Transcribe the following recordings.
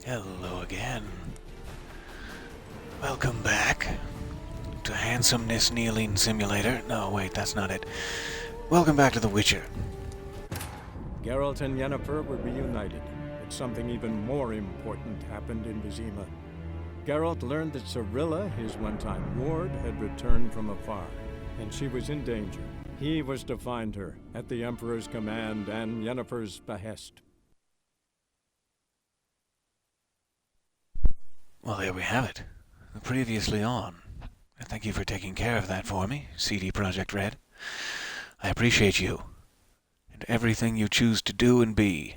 Hello again. Welcome back to Handsomeness Kneeling Simulator. No, wait, that's not it. Welcome back to The Witcher. Geralt and Yennefer were reunited, but something even more important happened in Vizima. Geralt learned that Cirilla, his one-time ward, had returned from afar, and she was in danger. He was to find her, at the Emperor's command and Yennefer's behest. Well, there we have it. Previously on. Thank you for taking care of that for me, CD Projekt Red. I appreciate you, and everything you choose to do and be.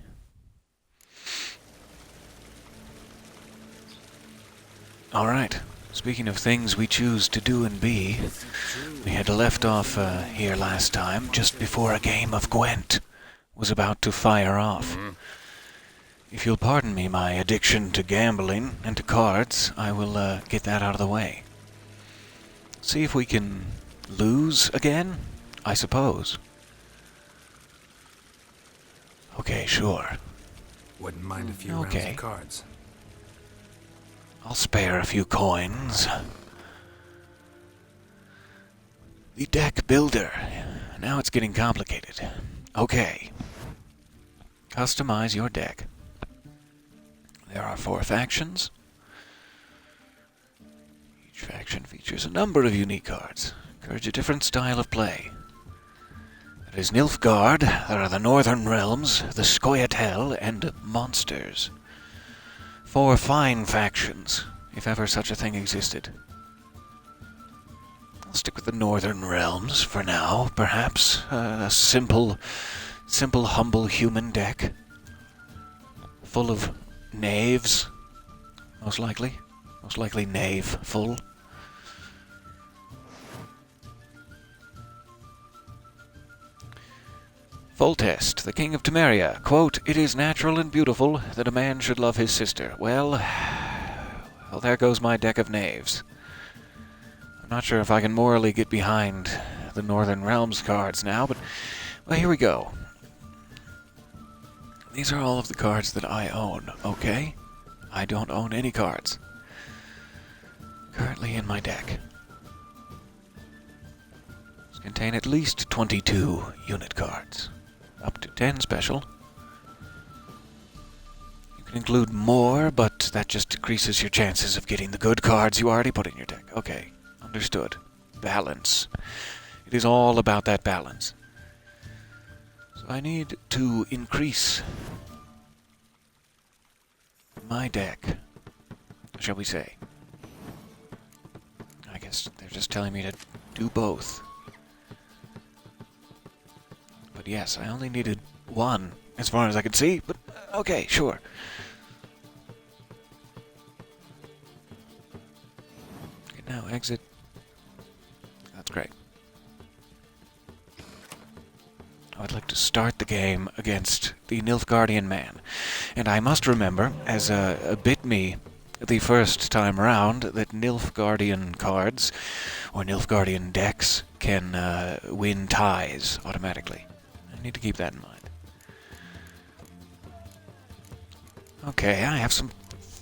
Alright, speaking of things we choose to do and be, we had left off here last time, just before a game of Gwent was about to fire off. If you'll pardon me my addiction to gambling and to cards, I will get that out of the way. See if we can lose again, I suppose. Okay, sure. Wouldn't mind a few rounds of cards. I'll spare a few coins. The deck builder. Now it's getting complicated. Okay. Customize your deck. There are 4 factions. Each faction features a number of unique cards. Encourage a different style of play. There is Nilfgaard, there are the Northern Realms, the Scoia'tael, and monsters. 4 fine factions, if ever such a thing existed. I'll stick with the Northern Realms for now, perhaps. A simple, humble human deck. Full of knaves, most likely. Most likely knave full. Foltest, the king of Temeria, quote, "It is natural and beautiful that a man should love his sister." Well, there goes my deck of knaves. I'm not sure if I can morally get behind the Northern Realms cards now, but, well, here we go. These are all of the cards that I own, okay? I don't own any cards currently in my deck. These contain at least 22 unit cards. Up to 10 special. You can include more, but that just decreases your chances of getting the good cards you already put in your deck. Okay, understood. Balance. It is all about that balance. So I need to increase my deck, shall we say. I guess they're just telling me to do both. But yes, I only needed 1, as far as I could see, but okay, sure. Okay, now exit. That's great. I'd like to start the game against the Nilfgaardian man. And I must remember, as bit me the first time around, that Nilfgaardian cards, or Nilfgaardian decks, can win ties automatically. I need to keep that in mind. Okay, I have some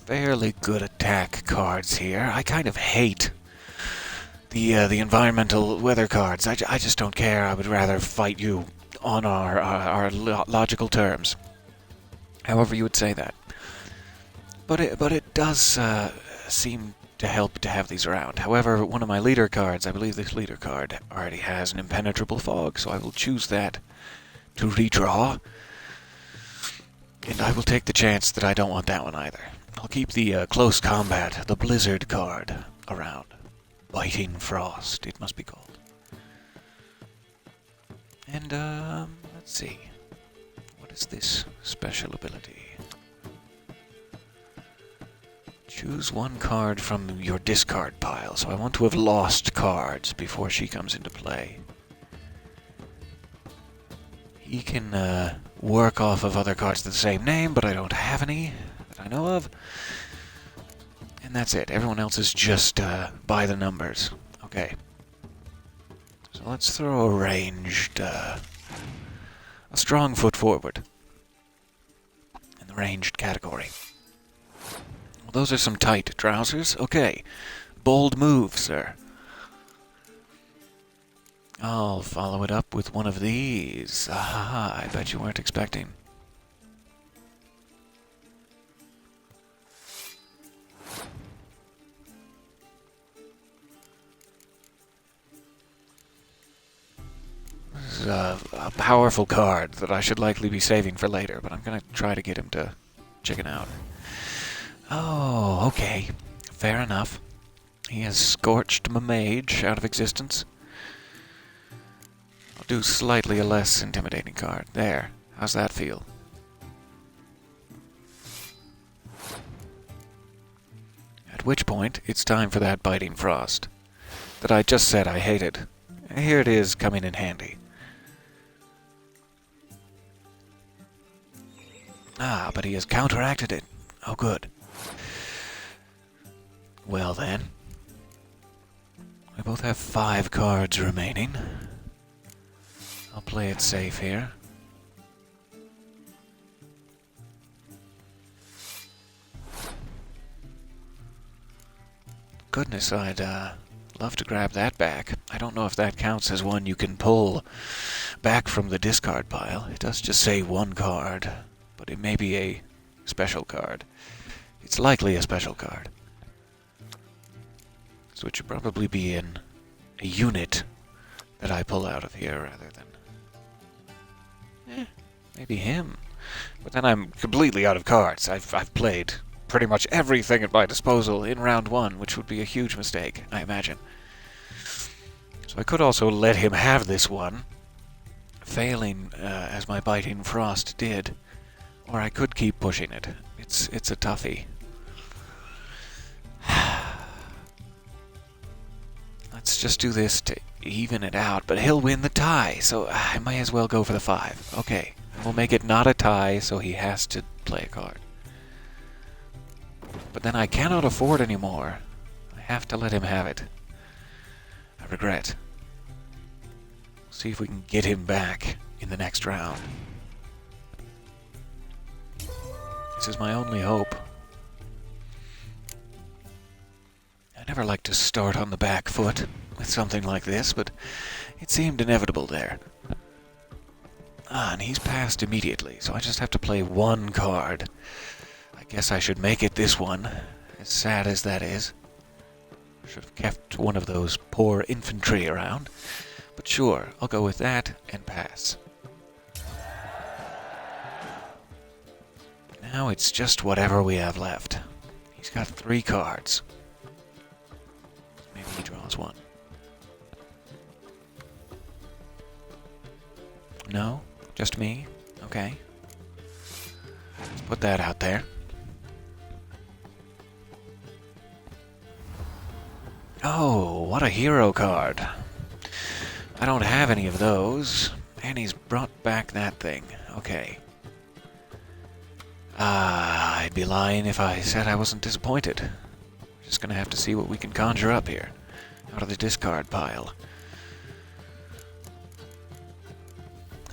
fairly good attack cards here. I kind of hate the environmental weather cards. I just don't care. I would rather fight you on our logical terms. However you would say that. But it does seem to help to have these around. However, one of my leader cards, I believe this leader card, already has an impenetrable fog, so I will choose that to redraw. And I will take the chance that I don't want that one either. I'll keep the close combat, the blizzard card, around. Biting Frost, it must be called. And, let's see. What is this special ability? Choose 1 card from your discard pile. So I want to have lost cards before she comes into play. He can work off of other cards of the same name, but I don't have any that I know of. And that's it. Everyone else is just by the numbers. Okay. So let's throw a ranged, a strong foot forward in the ranged category. Well, those are some tight trousers. Okay. Bold move, sir. I'll follow it up with one of these. Aha, I bet you weren't expecting. This is a powerful card that I should likely be saving for later, but I'm going to try to get him to chicken out. Oh, okay. Fair enough. He has scorched my mage out of existence. I'll do slightly a less intimidating card. There. How's that feel? At which point, it's time for that biting frost that I just said I hated. Here it is, coming in handy. Ah, but he has counteracted it. Oh, good. Well then. We both have 5 cards remaining. I'll play it safe here. Goodness, I'd love to grab that back. I don't know if that counts as one you can pull back from the discard pile. It does just say 1 card, but it may be a special card. It's likely a special card. So it should probably be in a unit that I pull out of here rather than... maybe him. But then I'm completely out of cards. I've played pretty much everything at my disposal in round 1, which would be a huge mistake, I imagine. So I could also let him have this one, failing as my biting frost did, or I could keep pushing it. It's a toughie. Let's just do this to even it out, but he'll win the tie, so I might as well go for the 5. Okay, we'll make it not a tie, so he has to play a card. But then I cannot afford anymore. I have to let him have it. I regret. See if we can get him back in the next round. This is my only hope. I never like to start on the back foot with something like this, but it seemed inevitable there. Ah, and he's passed immediately, so I just have to play 1 card. I guess I should make it this one, as sad as that is. Should have kept one of those poor infantry around. But sure, I'll go with that and pass. Now it's just whatever we have left. He's got 3 cards. Maybe he draws 1. No? Just me? Okay. Let's put that out there. Oh, what a hero card. I don't have any of those. And he's brought back that thing. Okay. I'd be lying if I said I wasn't disappointed. We're just gonna have to see what we can conjure up here. Out of the discard pile.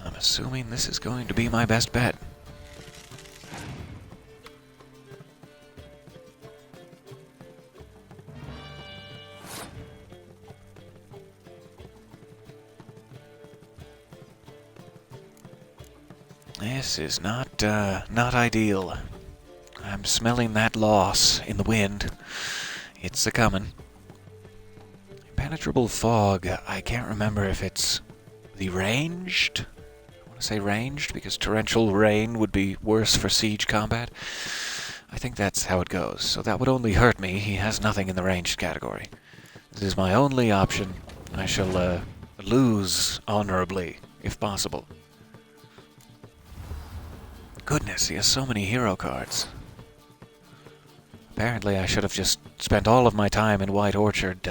I'm assuming this is going to be my best bet. This is not ideal. I'm smelling that loss in the wind. It's a-comin'. Impenetrable fog. I can't remember if it's the ranged. I want to say ranged because torrential rain would be worse for siege combat. I think that's how it goes. So that would only hurt me. He has nothing in the ranged category. This is my only option. I shall lose honorably, if possible. Goodness, he has so many hero cards. Apparently I should have just spent all of my time in White Orchard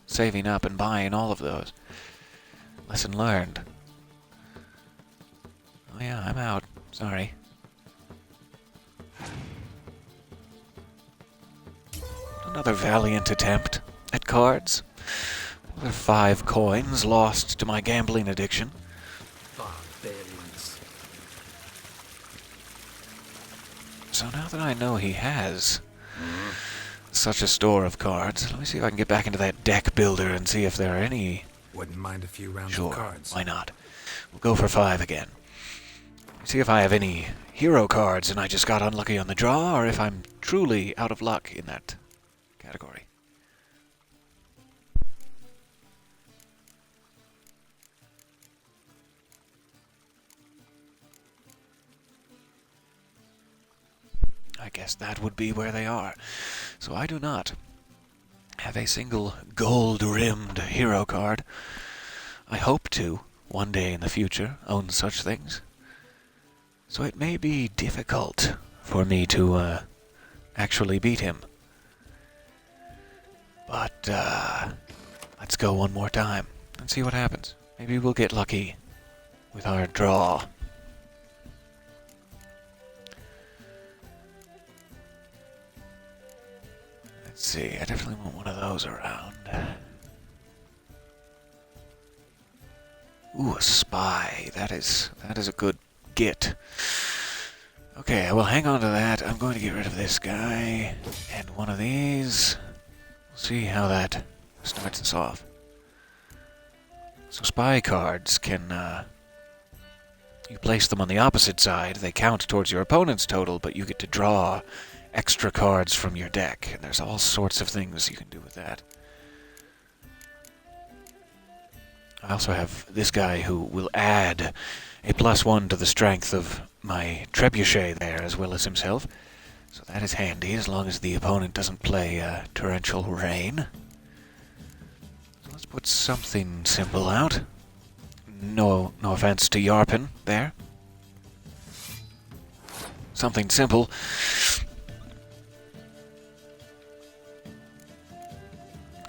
saving up and buying all of those. Lesson learned. Oh yeah, I'm out. Sorry. Another valiant attempt at cards. Another 5 coins lost to my gambling addiction. Barbarians. So now that I know he has such a store of cards. Let me see if I can get back into that deck builder and see if there are any... Wouldn't mind a few rounds Sure, of cards. why not? We'll go for 5 again. See if I have any hero cards and I just got unlucky on the draw, or if I'm truly out of luck in that category. I guess that would be where they are. So I do not have a single gold-rimmed hero card. I hope to, one day in the future, own such things. So it may be difficult for me to actually beat him. But let's go one more time and see what happens. Maybe we'll get lucky with our draw. Let's see, I definitely want one of those around. Ooh, a spy. That is a good get. Okay, I will hang on to that. I'm going to get rid of this guy and one of these. We'll see how that starts us off. So spy cards can, you place them on the opposite side. They count towards your opponent's total, but you get to draw extra cards from your deck. And there's all sorts of things you can do with that. I also have this guy who will add a +1 to the strength of my trebuchet there, as well as himself. So that is handy, as long as the opponent doesn't play torrential rain. So let's put something simple out. No offense to Yarpin there. Something simple.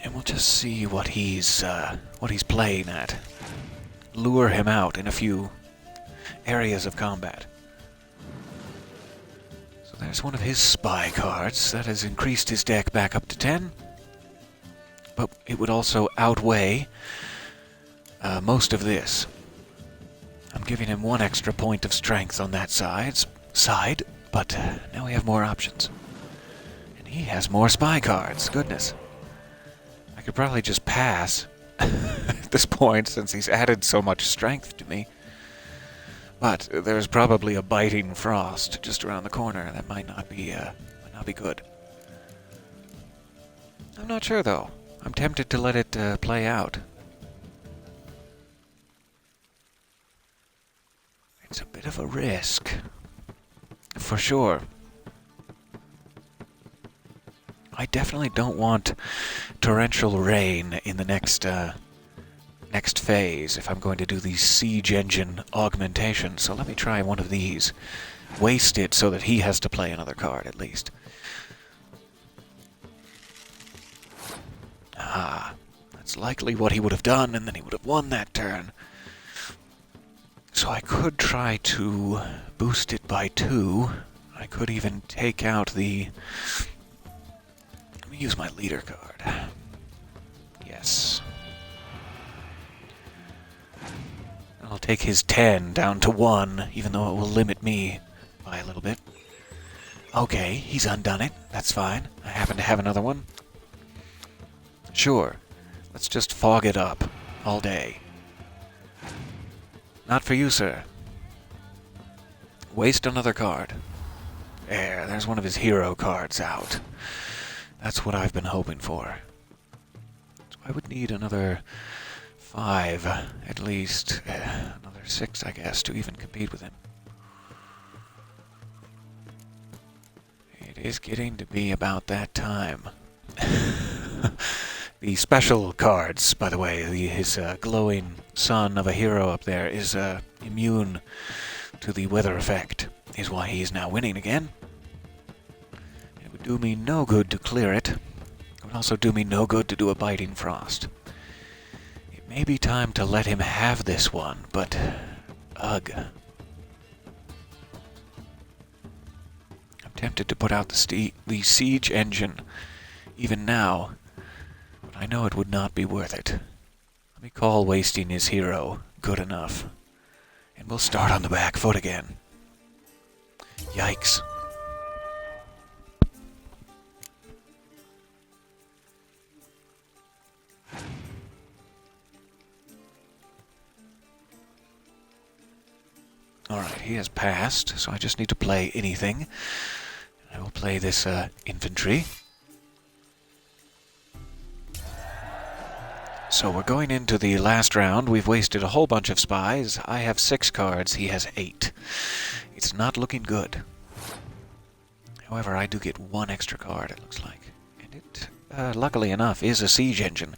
And we'll just see what he's playing at. Lure him out in a few areas of combat. So there's one of his spy cards. That has increased his deck back up to 10. But it would also outweigh most of this. I'm giving him 1 extra point of strength on that side, but now we have more options. And he has more spy cards. Goodness. I could probably just pass at this point, since he's added so much strength to me. But there's probably a biting frost just around the corner. That might not be good. I'm not sure, though. I'm tempted to let it play out. It's a bit of a risk, for sure. I definitely don't want torrential rain in the next phase if I'm going to do the siege engine augmentation. So let me try one of these. Waste it so that he has to play another card at least. Ah, that's likely what he would have done, and then he would have won that turn. So I could try to boost it by 2. I could even take out the... Let me use my leader card. Yes. I'll take his 10 down to 1, even though it will limit me by a little bit. Okay, he's undone it. That's fine. I happen to have another one. Sure. Let's just fog it up all day. Not for you, sir. Waste another card. There's one of his hero cards out. That's what I've been hoping for. So I would need another 5, at least. Another 6, I guess, to even compete with him. It is getting to be about that time. The special cards, by the way, his glowing sun of a hero up there is immune to the weather effect, is why he is now winning again. It would do me no good to clear it. It would also do me no good to do a biting frost. It may be time to let him have this one, but ugh. I'm tempted to put out the siege engine even now. I know it would not be worth it. Let me call wasting his hero good enough. And we'll start on the back foot again. Yikes. Alright, he has passed, so I just need to play anything. I will play this infantry. So we're going into the last round. We've wasted a whole bunch of spies. I have 6 cards, he has 8. It's not looking good. However, I do get 1 extra card, it looks like. And it, luckily enough, is a siege engine.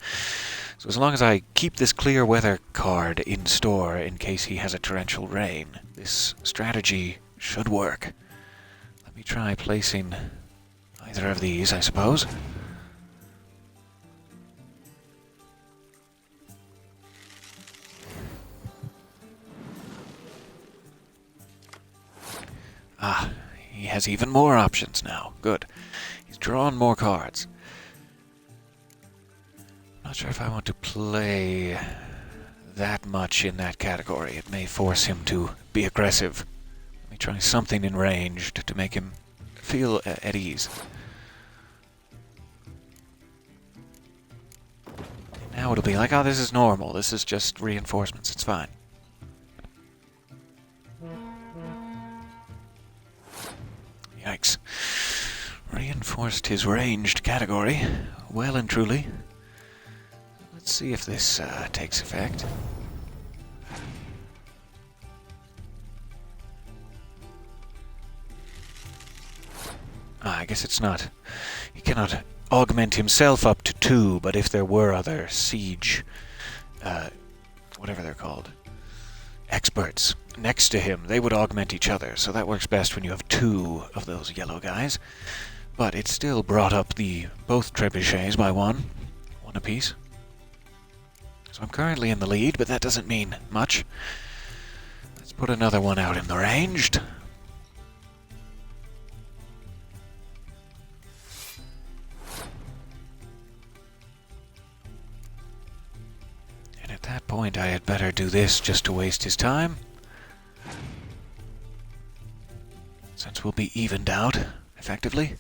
So as long as I keep this clear weather card in store in case he has a torrential rain, this strategy should work. Let me try placing either of these, I suppose. Ah, he has even more options now. Good. He's drawn more cards. Not sure if I want to play that much in that category. It may force him to be aggressive. Let me try something in range to make him feel at ease. And now it'll be like, oh, this is normal. This is just reinforcements. It's fine. Yikes. Reinforced his ranged category. Well and truly. Let's see if this takes effect. I guess it's not. He cannot augment himself up to 2, but if there were other siege, whatever they're called, experts next to him, they would augment each other. So that works best when you have 2 of those yellow guys. But it still brought up both trebuchets by 1 apiece. So I'm currently in the lead, but that doesn't mean much. Let's put another one out in the ranged. And at that point, I had better do this just to waste his time. Since we'll be evened out, effectively.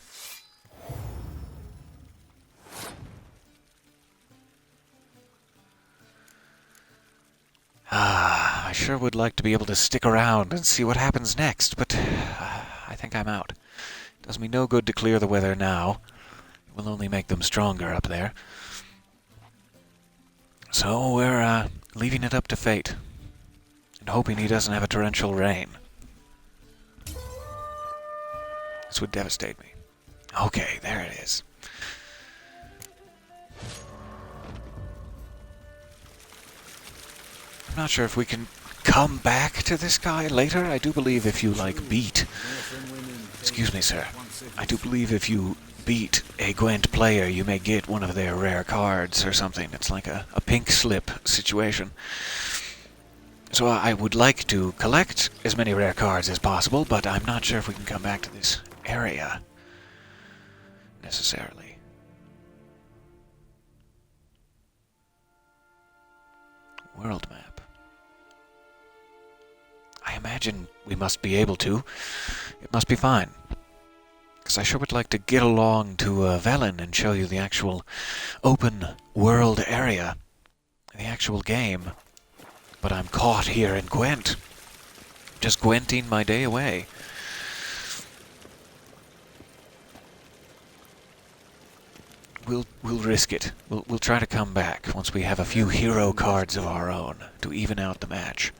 I sure would like to be able to stick around and see what happens next, but I think I'm out. It does me no good to clear the weather now. It will only make them stronger up there. So we're leaving it up to fate, and hoping he doesn't have a torrential rain. This would devastate me. Okay, there it is. I'm not sure if we can come back to this guy later. I do believe if you, beat... Excuse me, sir. I do believe if you beat a Gwent player, you may get one of their rare cards or something. It's like a pink slip situation. So I would like to collect as many rare cards as possible, but I'm not sure if we can come back to this area necessarily. World map. I imagine we must be able to. It must be fine. Because I sure would like to get along to Velen and show you the actual open world area. The actual game. But I'm caught here in Gwent. Just Gwenting my day away. We'll risk it. We'll try to come back once we have a few hero cards of our own to even out the match.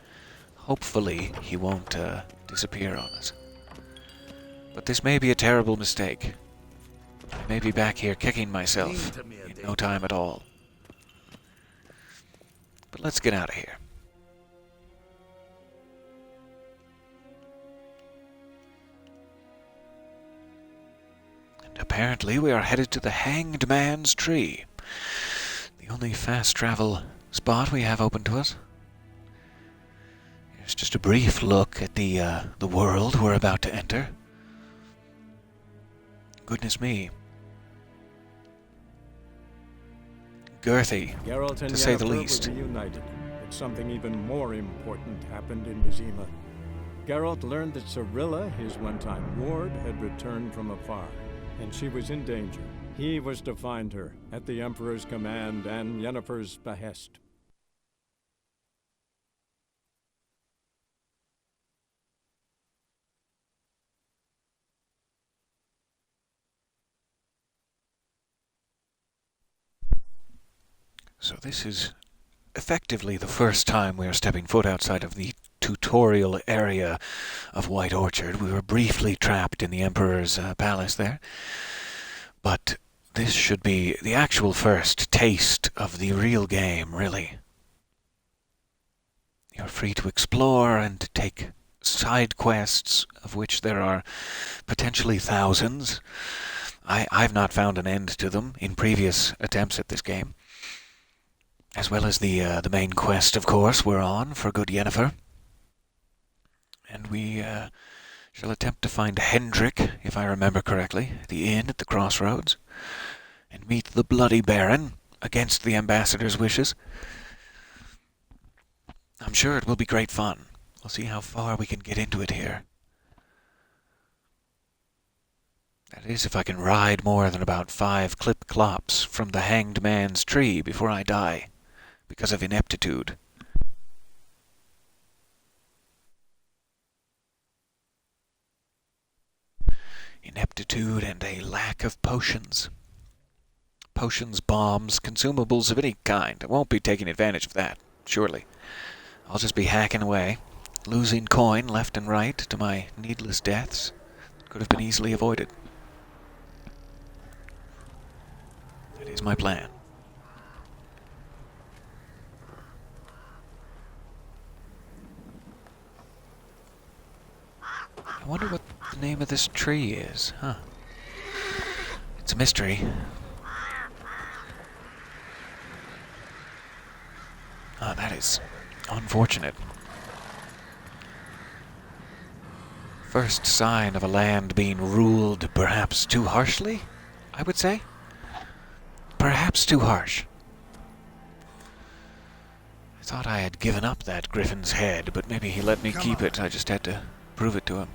Hopefully he won't disappear on us. But this may be a terrible mistake. I may be back here kicking myself in no time at all. But let's get out of here. And apparently we are headed to the Hanged Man's Tree. The only fast travel spot we have open to us. Here's just a brief look at the world we're about to enter. Goodness me. Girthy, to say the least. Were reunited, but something even more important happened in Vizima. Geralt learned that Cirilla, his one-time ward, had returned from afar, and she was in danger. He was to find her, at the Emperor's command and Yennefer's behest. So this is effectively the first time we are stepping foot outside of the tutorial area of White Orchard. We were briefly trapped in the Emperor's palace there. But this should be the actual first taste of the real game, really. You're free to explore and take side quests, of which there are potentially thousands. I've not found an end to them in previous attempts at this game. As well as the main quest, of course, we're on for good Yennefer. And we shall attempt to find Hendrik, if I remember correctly, at the inn at the crossroads, and meet the Bloody Baron, against the Ambassador's wishes. I'm sure it will be great fun. We'll see how far we can get into it here. That is, if I can ride more than about 5 clip-clops from the Hanged Man's tree before I die, because of ineptitude. Ineptitude and a lack of potions. Potions, bombs, consumables of any kind. I won't be taking advantage of that, surely. I'll just be hacking away, losing coin left and right to my needless deaths that could have been easily avoided. That is my plan. I wonder what the name of this tree is, huh? It's a mystery. Ah, that is unfortunate. First sign of a land being ruled perhaps too harshly, I would say. Perhaps too harsh. I thought I had given up that griffin's head, but maybe he let me keep it. I just had to prove it to him.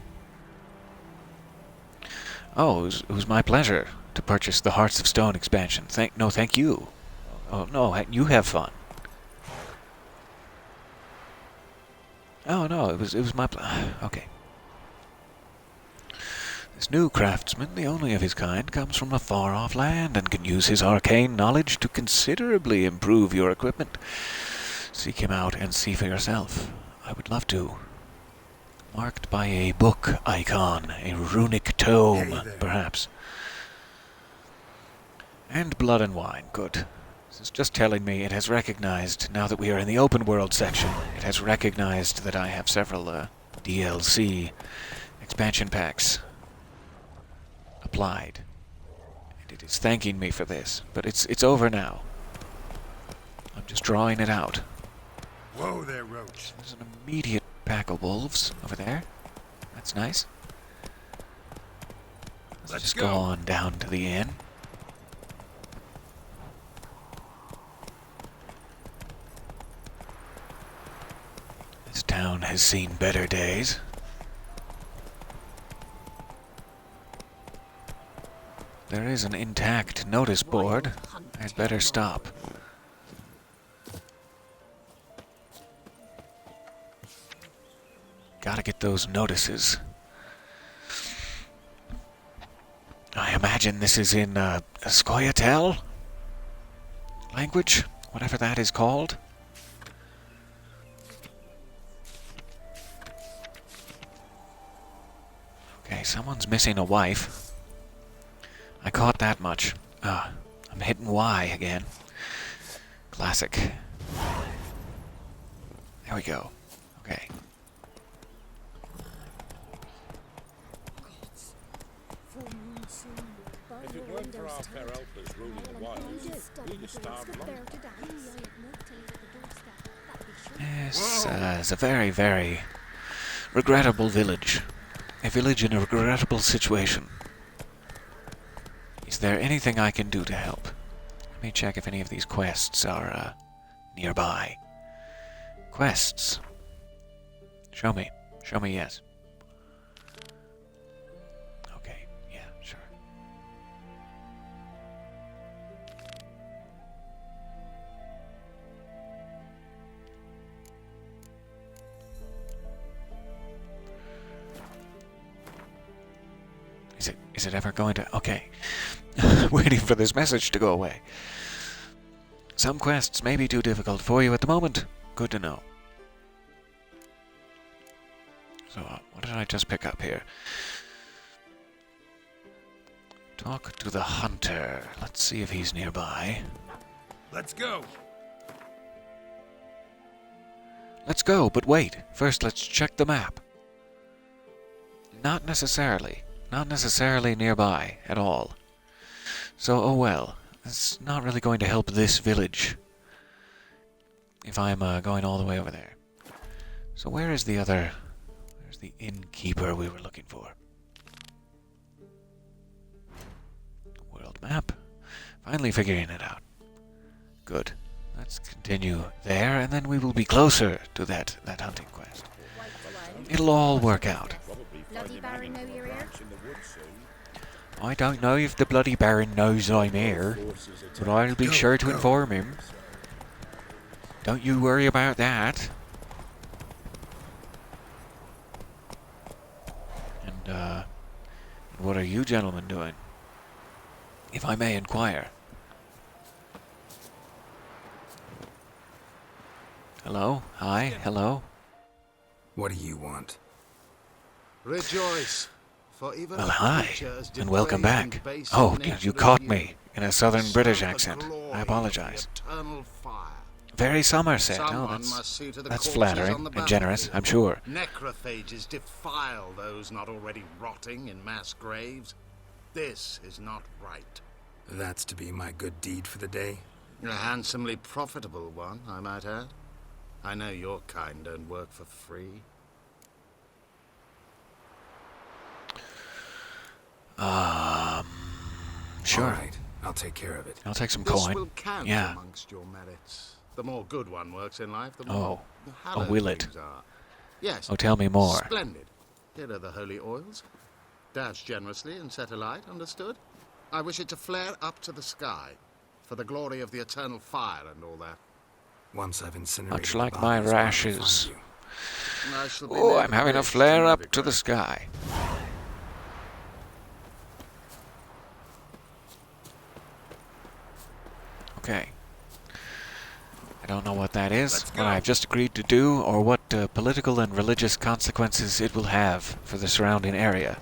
Oh, it was my pleasure to purchase the Hearts of Stone expansion. Thank you. Oh, no, you have fun. Oh, no, it was my okay. This new craftsman, the only of his kind, comes from a far-off land and can use his arcane knowledge to considerably improve your equipment. Seek him out and see for yourself. I would love to. Marked by a book icon, a runic tome, perhaps. And blood and wine, good. This is just telling me it has recognized, now that we are in the open world section, it has recognized that I have several DLC expansion packs applied. And it is thanking me for this, but it's over now. I'm just drawing it out. Whoa there, Roach. There's an immediate pack of wolves over there. That's nice. Let's just go on down to the inn. This town has seen better days. There is an intact notice board. I'd better stop. Gotta get those notices. I imagine this is in Scoia'tael language, whatever that is called. Okay, someone's missing a wife. I caught that much. I'm hitting Y again. Classic. There we go. Okay. If it weren't for our fair elders ruling the wilds, we'd starve long. Yes, it's a very, very regrettable village. A village in a regrettable situation. Is there anything I can do to help? Let me check if any of these quests are nearby. Quests. Show me. Show me yes. Okay, yeah, sure. Is it ever going to... Okay. Waiting for this message to go away. Some quests may be too difficult for you at the moment. Good to know. So, what did I just pick up here? Talk to the hunter. Let's see if he's nearby. Let's go. Let's go, but wait. First, let's check the map. Not necessarily. Not necessarily nearby at all. So, oh well. It's not really going to help this village if I'm going all the way over there. So where is the other... Where's the innkeeper we were looking for? World map. Finally figuring it out. Good. Let's continue there, and then we will be closer to that hunting quest. It'll all work out. Bloody Baron know you're here? I don't know if the bloody Baron knows I'm here, but I'll be sure to inform him. Don't you worry about that. And, what are you gentlemen doing? If I may inquire. Hello? Hi? Hello? What do you want? Rejoice, for even Well, a hi, creature as and welcome depraved back. and base Oh, in nature you as caught you me in a southern British serve the accent. glory I of apologize. the eternal fire. Very Somerset. Oh, Someone must see to the that's corpses flattering on the and generous, I'm battlefield. sure. Necrophages defile those not already rotting in mass graves. This is not right. That's to be my good deed for the day? A handsomely profitable one, I might add. I know your kind don't work for free. Sure. All right, I'll take care of it. I'll take some This coin. will count Yeah. amongst your merits. The more good one works in life, the Oh. more hallowed will it? things are. Yes. Oh, tell me more. Splendid. Here are the holy oils. Dash generously and set alight, understood? I wish it to flare up to the sky, for the glory of the eternal fire and all that. Once I've incinerated Much the like my bodies, I'll rashes. find you. And I shall be Oh, near I'm the having a bridge flare up to Novigrad. the sky. Okay. I don't know what that is, Let's what go. I've just agreed to do, or what political and religious consequences it will have for the surrounding area.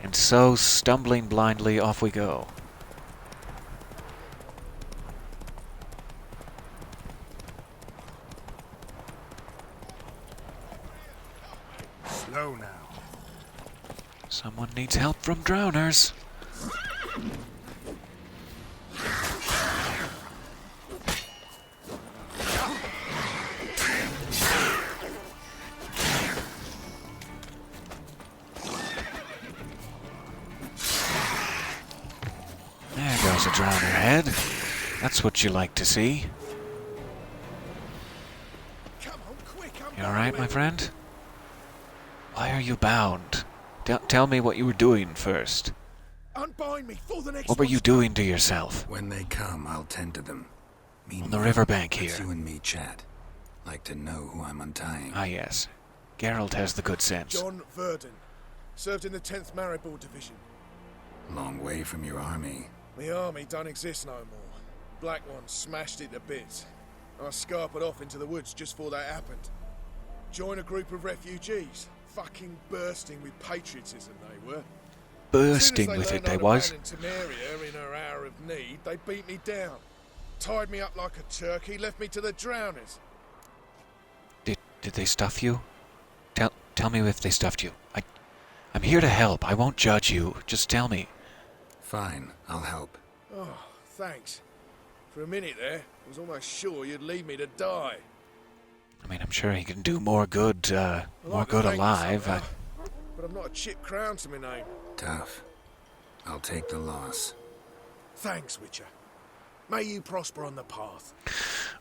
And so, stumbling blindly, off we go. Slow now. Someone needs help from drowners. There goes a drowner head. That's what you like to see. Come on, quick, You alright, my friend? Why are you bound? Tell me what you were doing first. Unbind me for the next What were you doing to yourself? When they come, I'll tend to them. On the riverbank Let's here. you and me chat. Like to know who I'm untying. Ah, yes. Geralt has the good sense. John Verdon. Served in the 10th Maribor Division. Long way from your army. My army don't exist no more. Black One smashed it to bits. I scarpered off into the woods just before that happened. Joined a group of refugees. Fucking bursting with patriotism they were. Bursting with it, they was. Temeria in her hour of need, they beat me down. Tied me up like a turkey, left me to the drowners. Did they stuff you? Tell me if they stuffed you. I'm here to help. I won't judge you. Just tell me. Fine, I'll help. Oh, thanks. For a minute there, I was almost sure you'd leave me to die. I mean, I'm sure he can do more good, I'd more like to good thank you alive. somehow, but I've not a chip crown to my name. Tough. I'll take the loss. Thanks, Witcher. May you prosper on the path.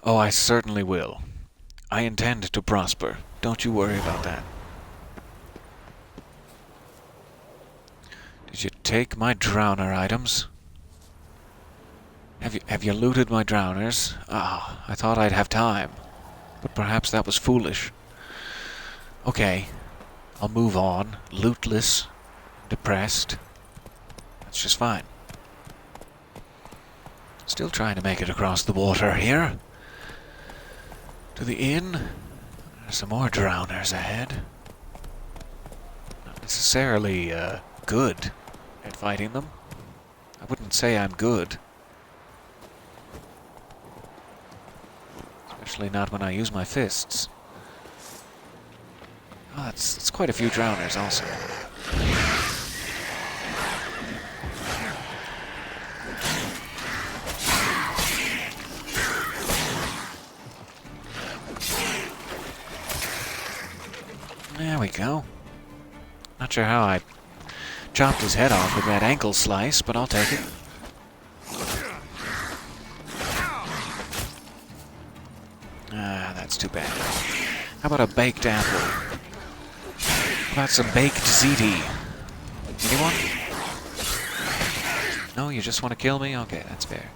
Oh, I certainly will. I intend to prosper. Don't you worry about that. Did you take my drowner items? Have you looted my drowners? Ah, I thought I'd have time. But perhaps that was foolish. Okay. I'll move on. Lootless. Depressed. That's just fine. Still trying to make it across the water here. To the inn. There's some more drowners ahead. Not necessarily good at fighting them. I wouldn't say I'm good. Especially not when I use my fists. Oh, that's quite a few drowners also. There we go. Not sure how I chopped his head off with that ankle slice, but I'll take it. Ah, that's too bad. How about a baked apple? How about some baked ziti? Anyone? No, you just want to kill me? Okay, that's fair.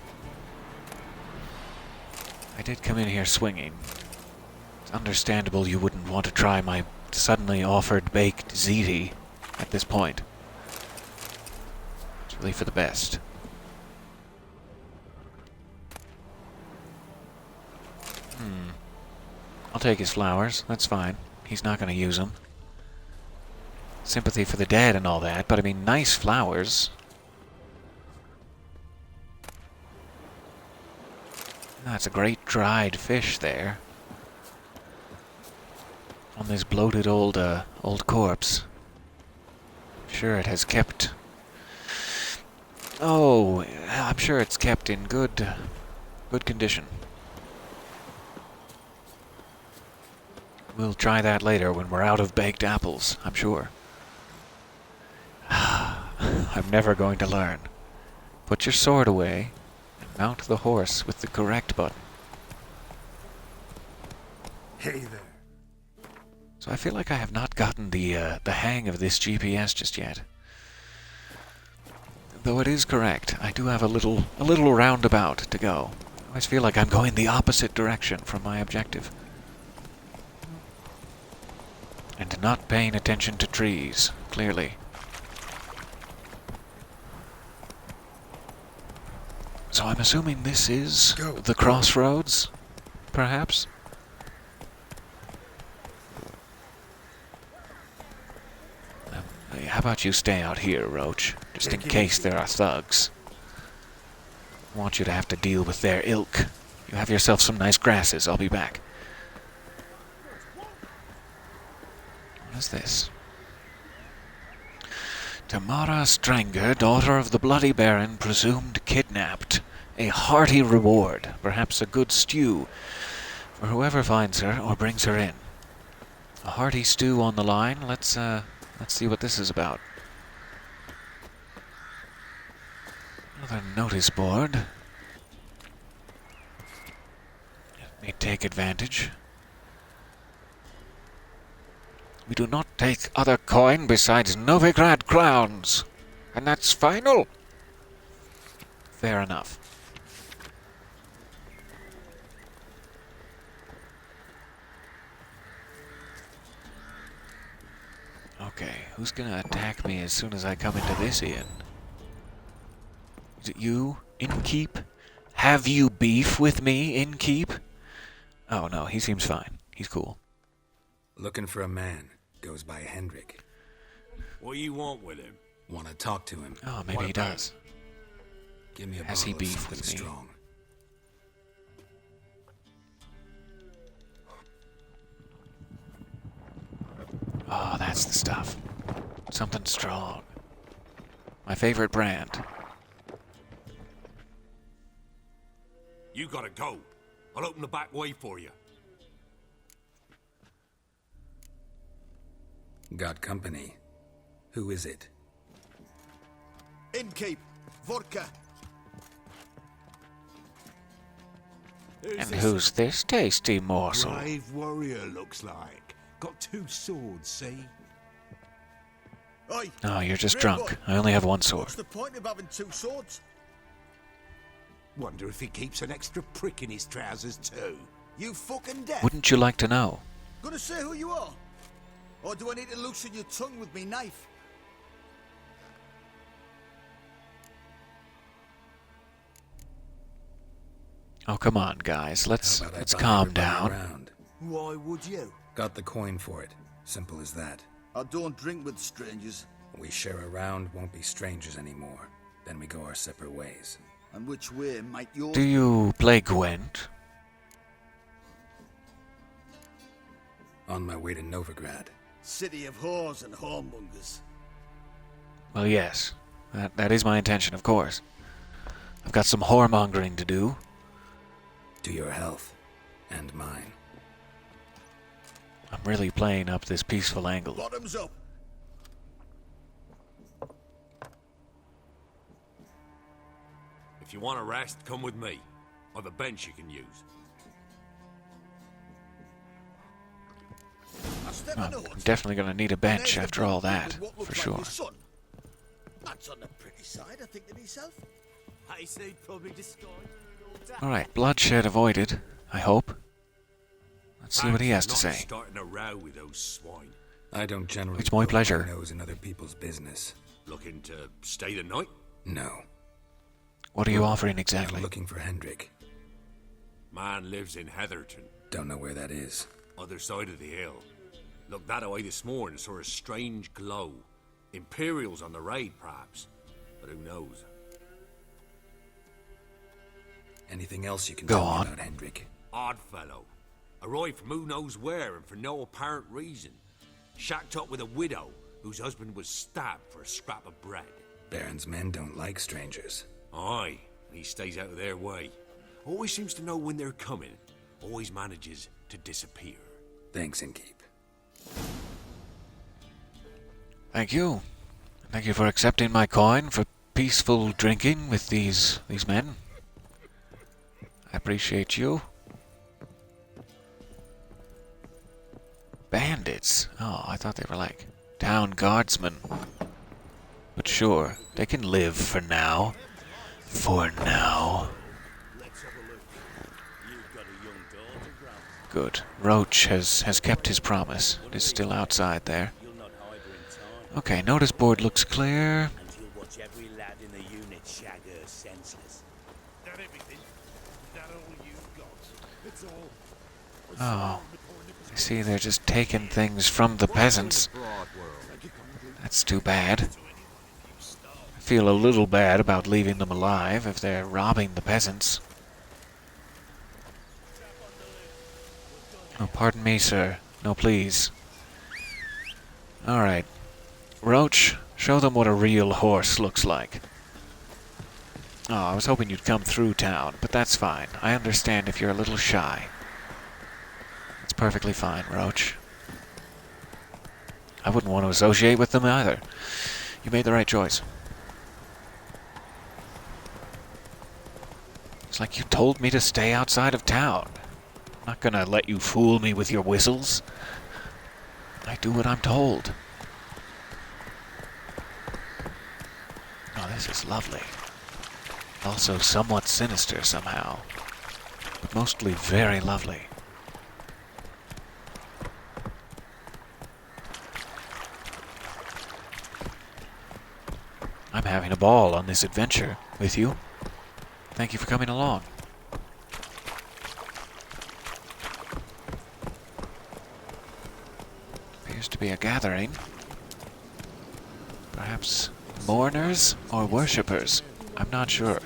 I did come in here swinging. It's understandable you wouldn't want to try my suddenly offered baked ziti at this point. It's really for the best. I'll take his flowers, that's fine. He's not going to use them. Sympathy for the dead and all that, but I mean, nice flowers. That's a great dried fish there. On this bloated old corpse. Sure it has kept... Oh, I'm sure it's kept in good condition. We'll try that later when we're out of baked apples, I'm sure. I'm never going to learn. Put your sword away and mount the horse with the correct button. Hey there. So I feel like I have not gotten the hang of this GPS just yet. Though it is correct, I do have a little roundabout to go. I always feel like I'm going the opposite direction from my objective. And not paying attention to trees, clearly. So I'm assuming this is the crossroads, perhaps? How about you stay out here, Roach, just in case there are thugs. I want you to have to deal with their ilk. You have yourself some nice grasses, I'll be back. What is this? Tamara Stranger, daughter of the Bloody Baron, presumed kidnapped. A hearty reward, perhaps a good stew, for whoever finds her or brings her in. A hearty stew on the line. Let's see what this is about. Another notice board. Let me take advantage. We do not take other coin besides Novigrad crowns. And that's final. Fair enough. Okay, who's gonna attack me as soon as I come into this inn? Is it you, innkeep? Have you beef with me, innkeep? Oh no, he seems fine. He's cool. Looking for a man. Goes by Hendrik. What do you want with him? Want to talk to him. Oh, maybe he does. Give me a Has he bottle of beef something with me? strong. Oh, that's the stuff. Something strong. My favorite brand. You gotta go. I'll open the back way for you. Got company. Who is it? Innkeep, vodka. And who's this tasty morsel? Brave warrior, looks like. Got 2 swords, see? Oi, Oh, you're just real drunk. boy. I only have one sword. What's the point of having 2 swords? Wonder if he keeps an extra prick in his trousers too. You fucking deaf. Wouldn't you like to know? Gonna say who you are? Or do I need to loosen your tongue with me knife? Oh, come on, guys. Let's How about I buy calm everybody down. around? Why would you? Got the coin for it. Simple as that. I don't drink with strangers. We share a round, won't be strangers anymore. Then we go our separate ways. And which way might yours Do you play Gwent? On my way to Novigrad. City of whores and whoremongers. Well, yes. That is my intention, of course. I've got some whoremongering to do. To your health. And mine. I'm really playing up this peaceful angle. Bottoms up. If you want a rest, come with me. I've a bench you can use. I'm definitely going to need a bench after all that, for sure. That's on the pretty side, I think to myself. I say probably disguise. Alright, bloodshed avoided, I hope. Let's see what he has to Not say. Starting a row with those swine. I don't generally It's my poke pleasure. my nose in other people's business. Looking to stay the night? No. What are you offering I'm exactly? looking for Hendrik. Man lives in Heatherton, Don't know where that is. other side of the hill. Looked that away this morning, saw a strange glow. Imperials on the raid, perhaps. But who knows? Anything else you can Go tell on. me about Hendrik? Odd fellow. Arrived from who knows where and for no apparent reason. Shacked up with a widow whose husband was stabbed for a scrap of bread. Baron's men don't like strangers. Aye, and he stays out of their way. Always seems to know when they're coming. Always manages to disappear. Thanks, Innkeep. Thank you. Thank you for accepting my coin for peaceful drinking with these men. I appreciate you. Bandits? Oh, I thought they were like town guardsmen. But sure, they can live for now. For now. Good. Roach has kept his promise. It is still outside there. Okay, notice board looks clear. Oh, I see they're just taking things from the peasants. That's too bad. I feel a little bad about leaving them alive if they're robbing the peasants. Oh, pardon me, sir. No, please. Alright. Roach, show them what a real horse looks like. Oh, I was hoping you'd come through town, but that's fine. I understand if you're a little shy. It's perfectly fine, Roach. I wouldn't want to associate with them either. You made the right choice. It's like you told me to stay outside of town. I'm not gonna let you fool me with your whistles. I do what I'm told. Oh, this is lovely. Also somewhat sinister somehow. But mostly very lovely. I'm having a ball on this adventure with you. Thank you for coming along. Appears to be a gathering. Perhaps mourners or worshippers? I'm not sure.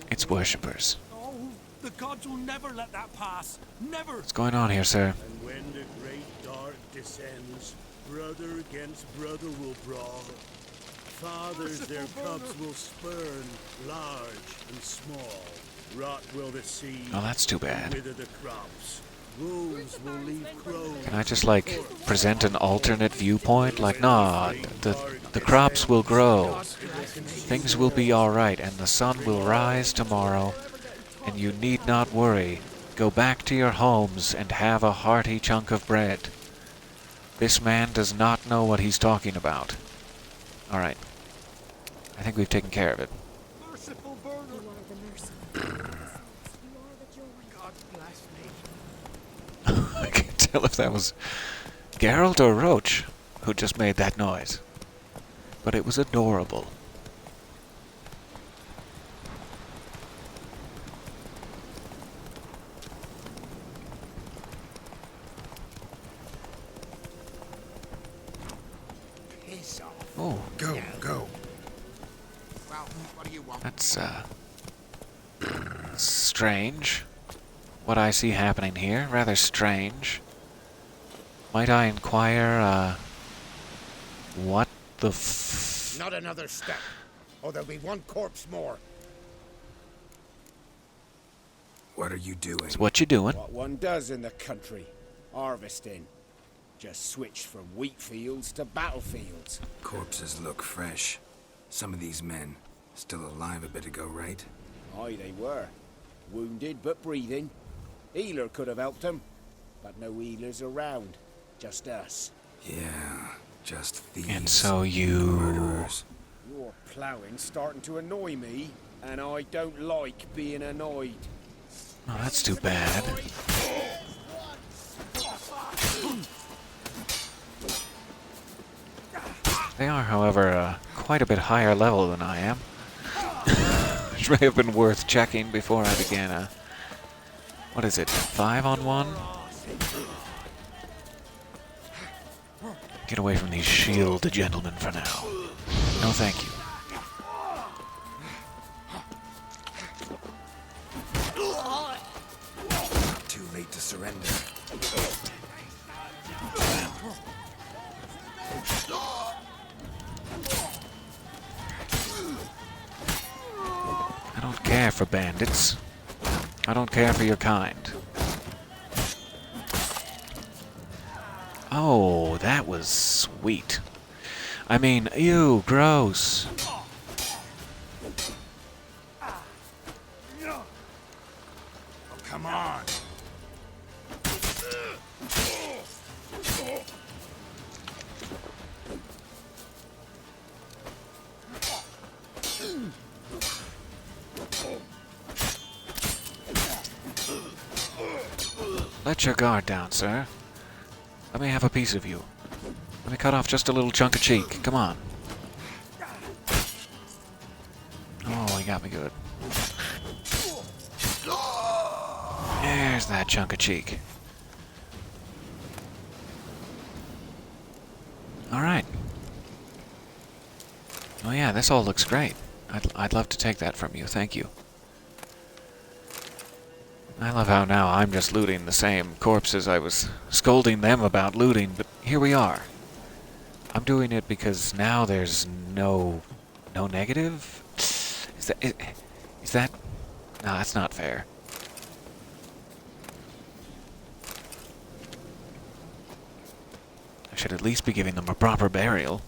It's worshippers. Oh, the gods will never let that pass. Never. What's going on here, sir? And when the great dark descends, brother against brother will brawl. Fathers their cubs will spurn, large and small. Rot will the seed, Oh, that's too bad. wither the crops. Wolves will leave crows. Can I just, like, present an alternate viewpoint? Like, nah, the crops will grow. Things will be alright, and the sun will rise tomorrow. And you need not worry. Go back to your homes and have a hearty chunk of bread. This man does not know what he's talking about. Alright. I think we've taken care of it. Merciful burner. You are the mercy. You are the joy. God bless me. I can't tell if that was Geralt or Roach who just made that noise. But it was adorable. What do you want? That's, strange. What I see happening here, rather strange. Might I inquire, what the Not another step, or there'll be one corpse more. What are you doing? It's what you doing? What one does in the country. Harvesting. Just switched from wheat fields to battlefields. Corpses look fresh. Some of these men still alive a bit ago, right? Aye, they were. Wounded but breathing. Healer could have helped them. But no healers around. Just us. Yeah, just thieves. And so you... Murderers. Your ploughing's starting to annoy me, and I don't like being annoyed. Oh, that's too bad. They are, however, quite a bit higher level than I am. Which may have been worth checking before I began what is it, 5-on-1? Get away from these shield gentlemen for now. No thank you. Too late to surrender. I don't care for bandits. I don't care for your kind. Oh, that was sweet. I mean, ew, gross. Oh, come on. Let your guard down, sir. Let me have a piece of you. Let me cut off just a little chunk of cheek. Come on. Oh, he got me good. There's that chunk of cheek. Alright. Oh yeah, this all looks great. I'd love to take that from you. Thank you. I love how now I'm just looting the same corpses I was scolding them about looting, but here we are. I'm doing it because now there's no negative? Is that... No, that's not fair. I should at least be giving them a proper burial.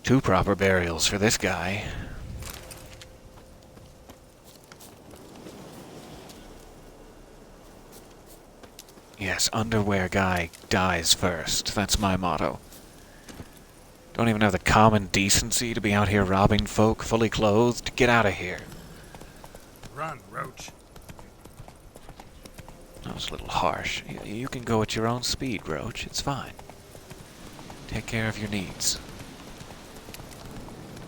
2 proper burials for this guy. Yes, underwear guy dies first. That's my motto. Don't even have the common decency to be out here robbing folk fully clothed. Get out of here. Run, Roach. That was a little harsh. You can go at your own speed, Roach. It's fine. Take care of your needs.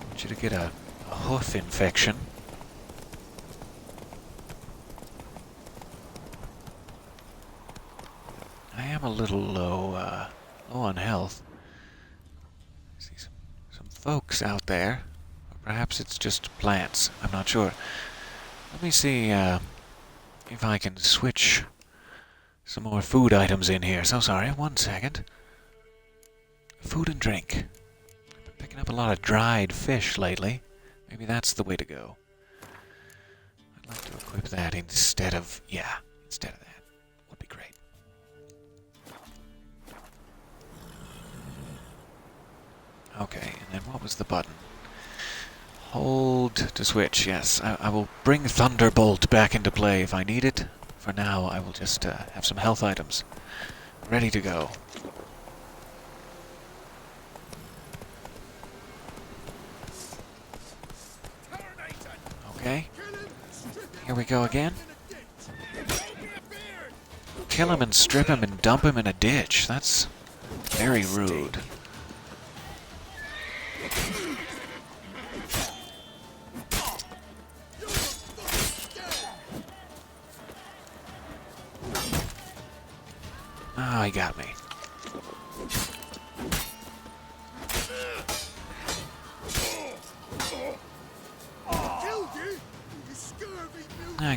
I want you to get a hoof infection. I am a little low on health. I see some folks out there. Or perhaps it's just plants. I'm not sure. Let me see if I can switch some more food items in here. So sorry, 1 second. Food and drink. I've been picking up a lot of dried fish lately. Maybe that's the way to go. I'd like to equip that instead of... Yeah, instead of that. Would be great. Okay, and then what was the button? Hold to switch, yes. I will bring Thunderbolt back into play if I need it. For now, I will just have some health items ready to go. Okay, here we go again. Kill him and strip him and dump him in a ditch. That's very rude. Oh, he got me.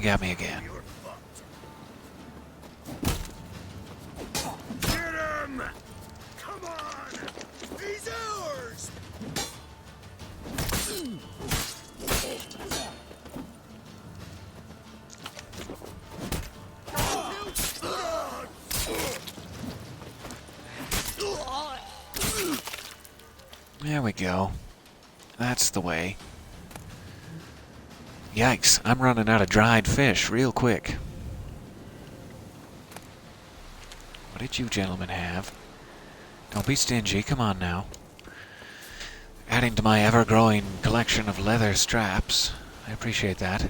got me again. Get him! Come on! He's ours! There we go. That's the way. Yikes, I'm running out of dried fish real quick. What did you gentlemen have? Don't be stingy, come on now. Adding to my ever-growing collection of leather straps. I appreciate that.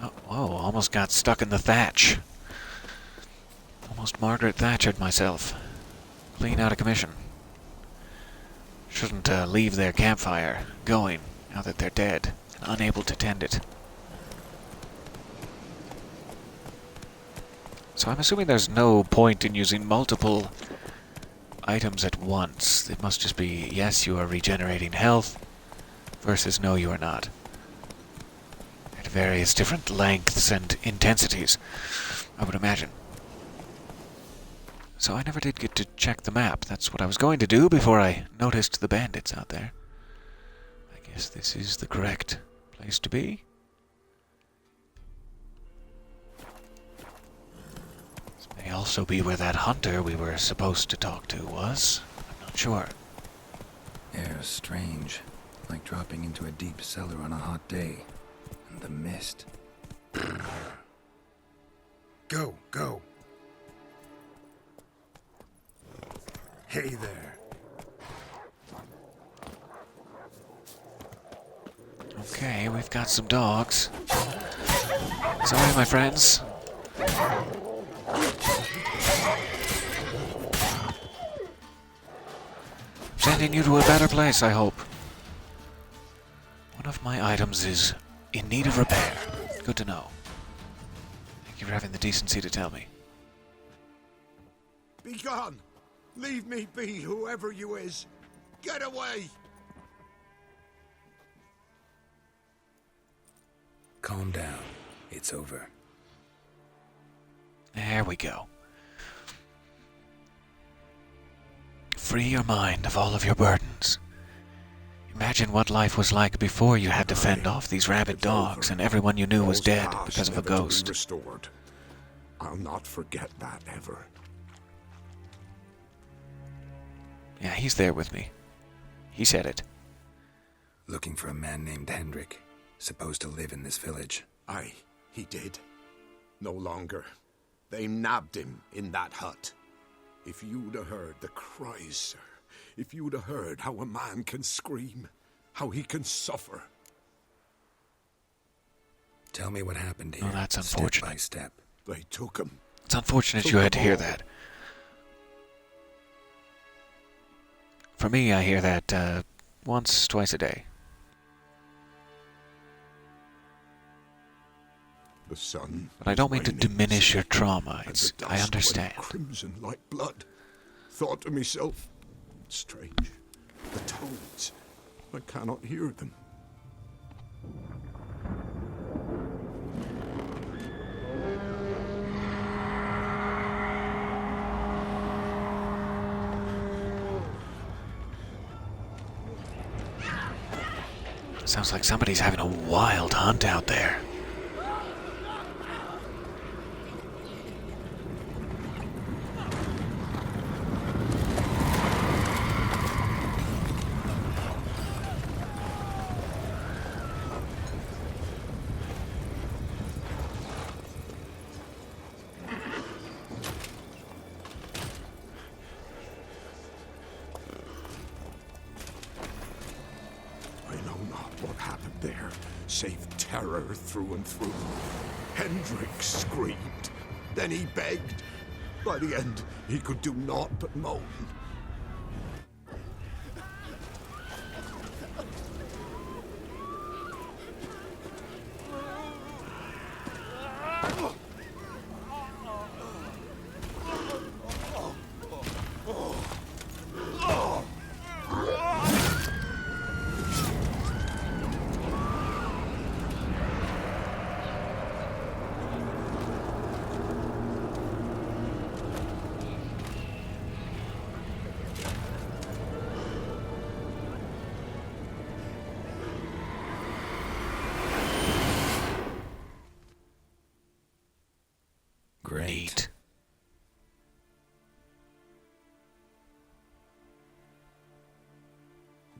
Oh, whoa, almost got stuck in the thatch. Almost Margaret Thatchered myself. Clean out of commission. Shouldn't leave their campfire going now that they're dead and unable to tend it. So I'm assuming there's no point in using multiple items at once. It must just be, yes, you are regenerating health, versus no, you are not. At various different lengths and intensities, I would imagine. So I never did get to check the map. That's what I was going to do before I noticed the bandits out there. I guess this is the correct place to be. This may also be where that hunter we were supposed to talk to was. I'm not sure. Air's strange, like dropping into a deep cellar on a hot day. And the mist. Go, go. Hey there. Okay, we've got some dogs. Sorry, my friends. Sending you to a better place, I hope. One of my items is in need of repair. Good to know. Thank you for having the decency to tell me. Be gone! Leave me be, whoever you is! Get away! Calm down. It's over. There we go. Free your mind of all of your burdens. Imagine what life was like before you had to fend off these rabid dogs and everyone you knew was dead because of a ghost. Restored. I'll not forget that ever. Yeah, he's there with me. He said it. Looking for a man named Hendrik, supposed to live in this village. Aye, he did. No longer. They nabbed him in that hut. If you'd have heard the cries, sir. If you'd have heard how a man can scream, how he can suffer. Tell me what happened here. Oh, that's unfortunate. Step by step. They took him. It's unfortunate you had to hear that. For me, I hear that once, twice a day. The sun. But I don't mean to raining, diminish your trauma. and It's, the I dust understand. went crimson like blood. Thought to myself, strange. The toads. I cannot hear them. Sounds like somebody's having a wild hunt out there. Save terror through and through. Hendrik screamed. Then he begged. By the end, he could do naught but moan. Great. Neat.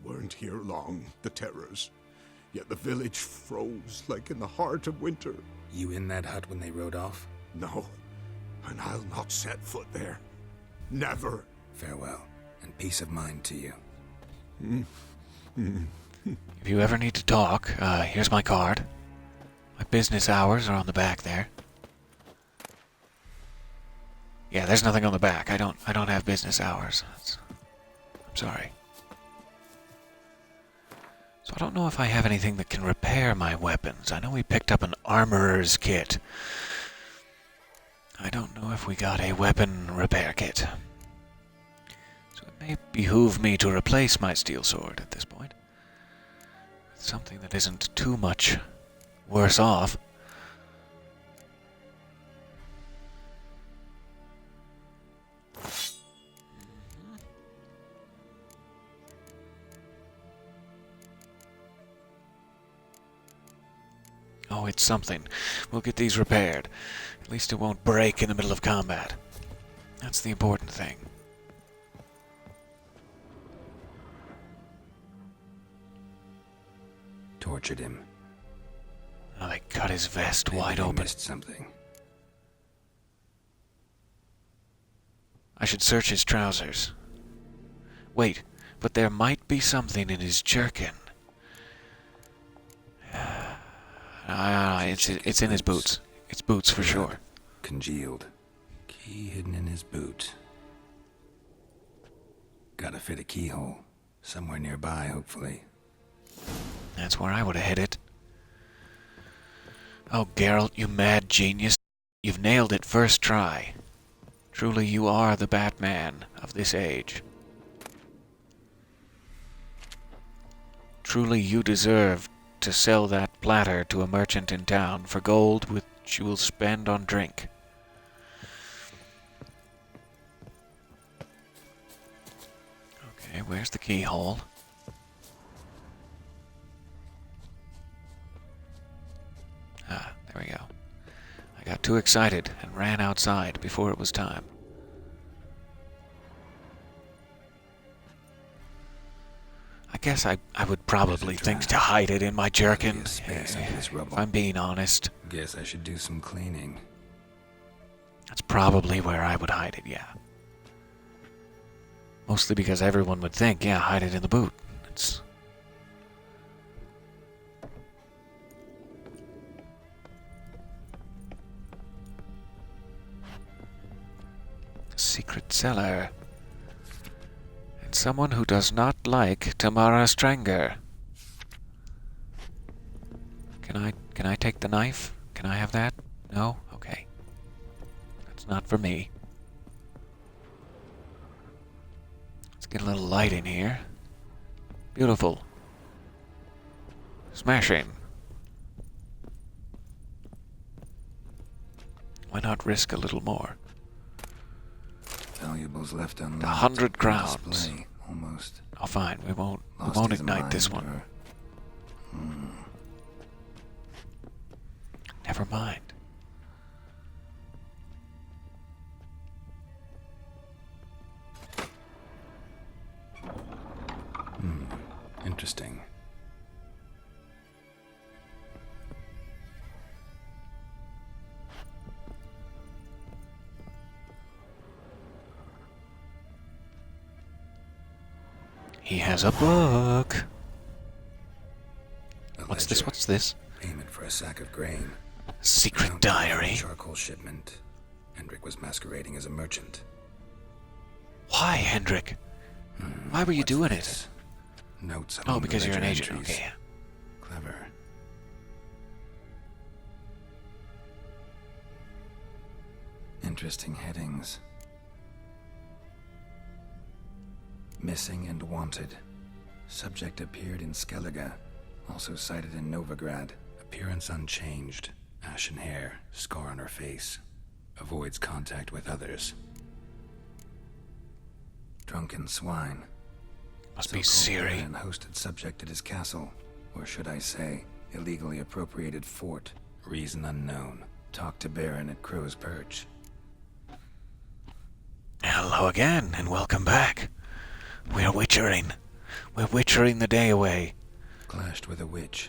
Weren't here long, the terrors. Yet the village froze like in the heart of winter. You in that hut when they rode off? No, and I'll not set foot there. Never. Farewell, and peace of mind to you. If you ever need to talk, here's my card. My business hours are on the back there. Yeah, there's nothing on the back. I don't have business hours. I'm sorry. So I don't know if I have anything that can repair my weapons. I know we picked up an armorer's kit. I don't know if we got a weapon repair kit. So it may behoove me to replace my steel sword at this point with something that isn't too much worse off. Oh, it's something. We'll get these repaired. At least it won't break in the middle of combat. That's the important thing. Tortured him. Oh, they cut his vest Maybe wide they open. missed something. I should search his trousers. Wait, but there might be something in his jerkin. It's in his boots. It's boots for sure. Congealed. Key hidden in his boot. Gotta fit a keyhole. Somewhere nearby, hopefully. That's where I would have hit it. Oh, Geralt, you mad genius. You've nailed it first try. Truly, you are the Batman of this age. Truly, you deserve to sell that platter to a merchant in town for gold which you will spend on drink. Okay, where's the keyhole? Ah, there we go. I got too excited and ran outside before it was time. I guess I would probably think to hide it in my jerkin, if I'm being honest. Guess I should do some cleaning. That's probably where I would hide it, yeah. Mostly because everyone would think, yeah, hide it in the boot. It's... Secret cellar. And someone who does not like Tamara Stranger. Can I take the knife? Can I have that? No? Okay. That's not for me. Let's get a little light in here. Beautiful. Smashing. Why not risk a little more? Valuables left unlocked. 100 crowns. Display, almost. Oh, fine. We won't Lost ignite this one. Never mind. Interesting. He has a book. What's this? ledger. What's this? Payment for a sack of grain. Secret Account diary. Charcoal shipment. Hendrik was masquerading as a merchant. Why, Hendrik? Why were you What's doing this? it? Notes Oh, among the because you're an ledger agent. entries. Okay. Clever. Interesting headings. Missing and wanted. Subject appeared in Skellige. Also cited in Novigrad. Appearance unchanged. Ashen hair. Scar on her face. Avoids contact with others. Drunken swine. Must be So-called Siri. Velen hosted subject at his castle. Or should I say, illegally appropriated fort. Reason unknown. Talked to Baron at Crow's Perch. Hello again, and welcome back. We're witchering. We're witchering the day away. Clashed with a witch.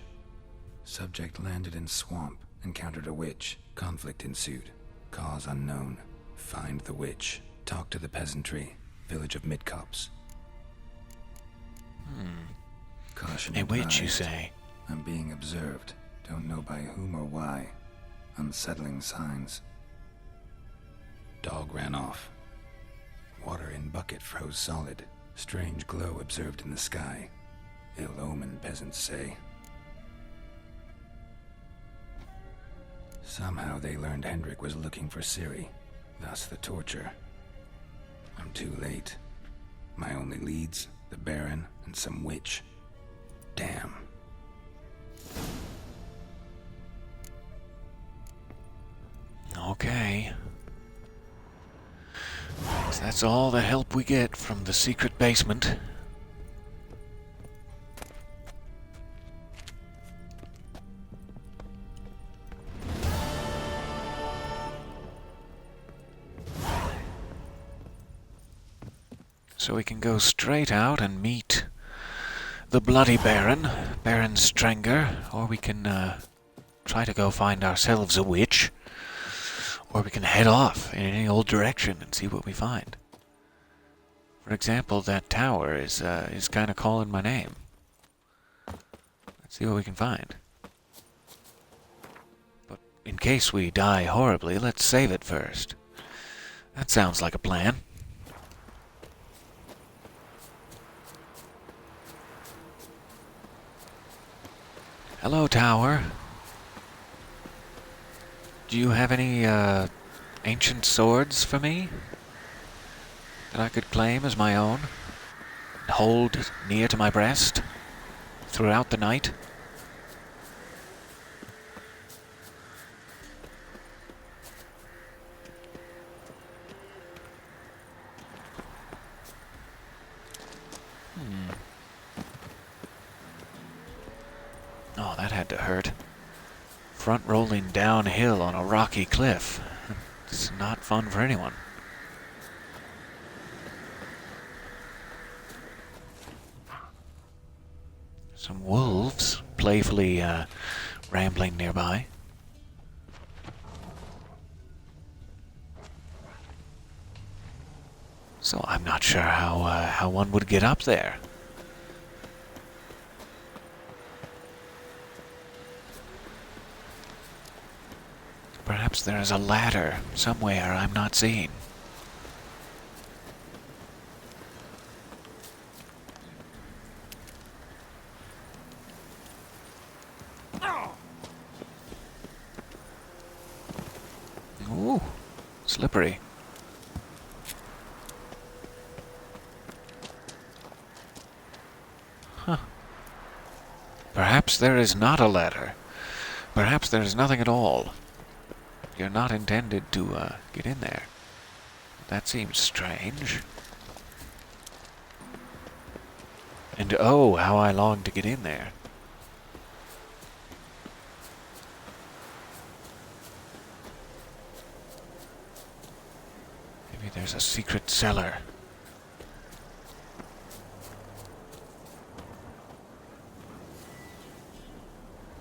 Subject landed in swamp, encountered a witch. Conflict ensued. Cause unknown. Find the witch. Talk to the peasantry. Village of Midcops. Caution A witch, you advised. say? I'm being observed. Don't know by whom or why. Unsettling signs. Dog ran off. Water in bucket froze solid. Strange glow observed in the sky. Ill omen, peasants say. Somehow they learned Hendrik was looking for Ciri. Thus the torture. I'm too late. My only leads, the Baron and some witch. Damn. Okay. So that's all the help we get from the secret basement. So we can go straight out and meet the Bloody Baron, Baron Strenger, or we can try to go find ourselves a witch, or we can head off in any old direction and see what we find. For example, that tower is kind of calling my name. Let's see what we can find. But in case we die horribly, let's save it first. That sounds like a plan. Hello, tower. Do you have any ancient swords for me that I could claim as my own and hold near to my breast throughout the night? Oh, that had to hurt. Front rolling downhill on a rocky cliff. It's not fun for anyone. Some wolves playfully rambling nearby. So I'm not sure how one would get up there. Perhaps there is a ladder somewhere I'm not seeing. Ooh, slippery. Huh. Perhaps there is not a ladder. Perhaps there is nothing at all. You're not intended to get in there. That seems strange. And oh, how I long to get in there. Maybe there's a secret cellar.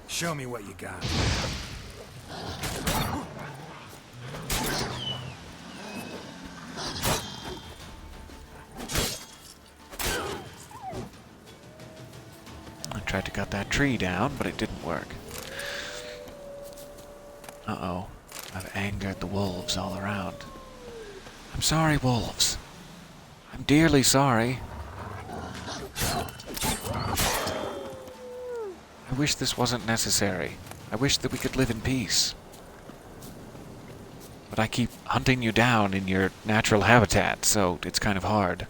Show me what you got. Tried to cut that tree down, but it didn't work. Uh-oh. I've angered the wolves all around. I'm sorry, wolves. I'm dearly sorry. I wish this wasn't necessary. I wish that we could live in peace. But I keep hunting you down in your natural habitat, so it's kind of hard.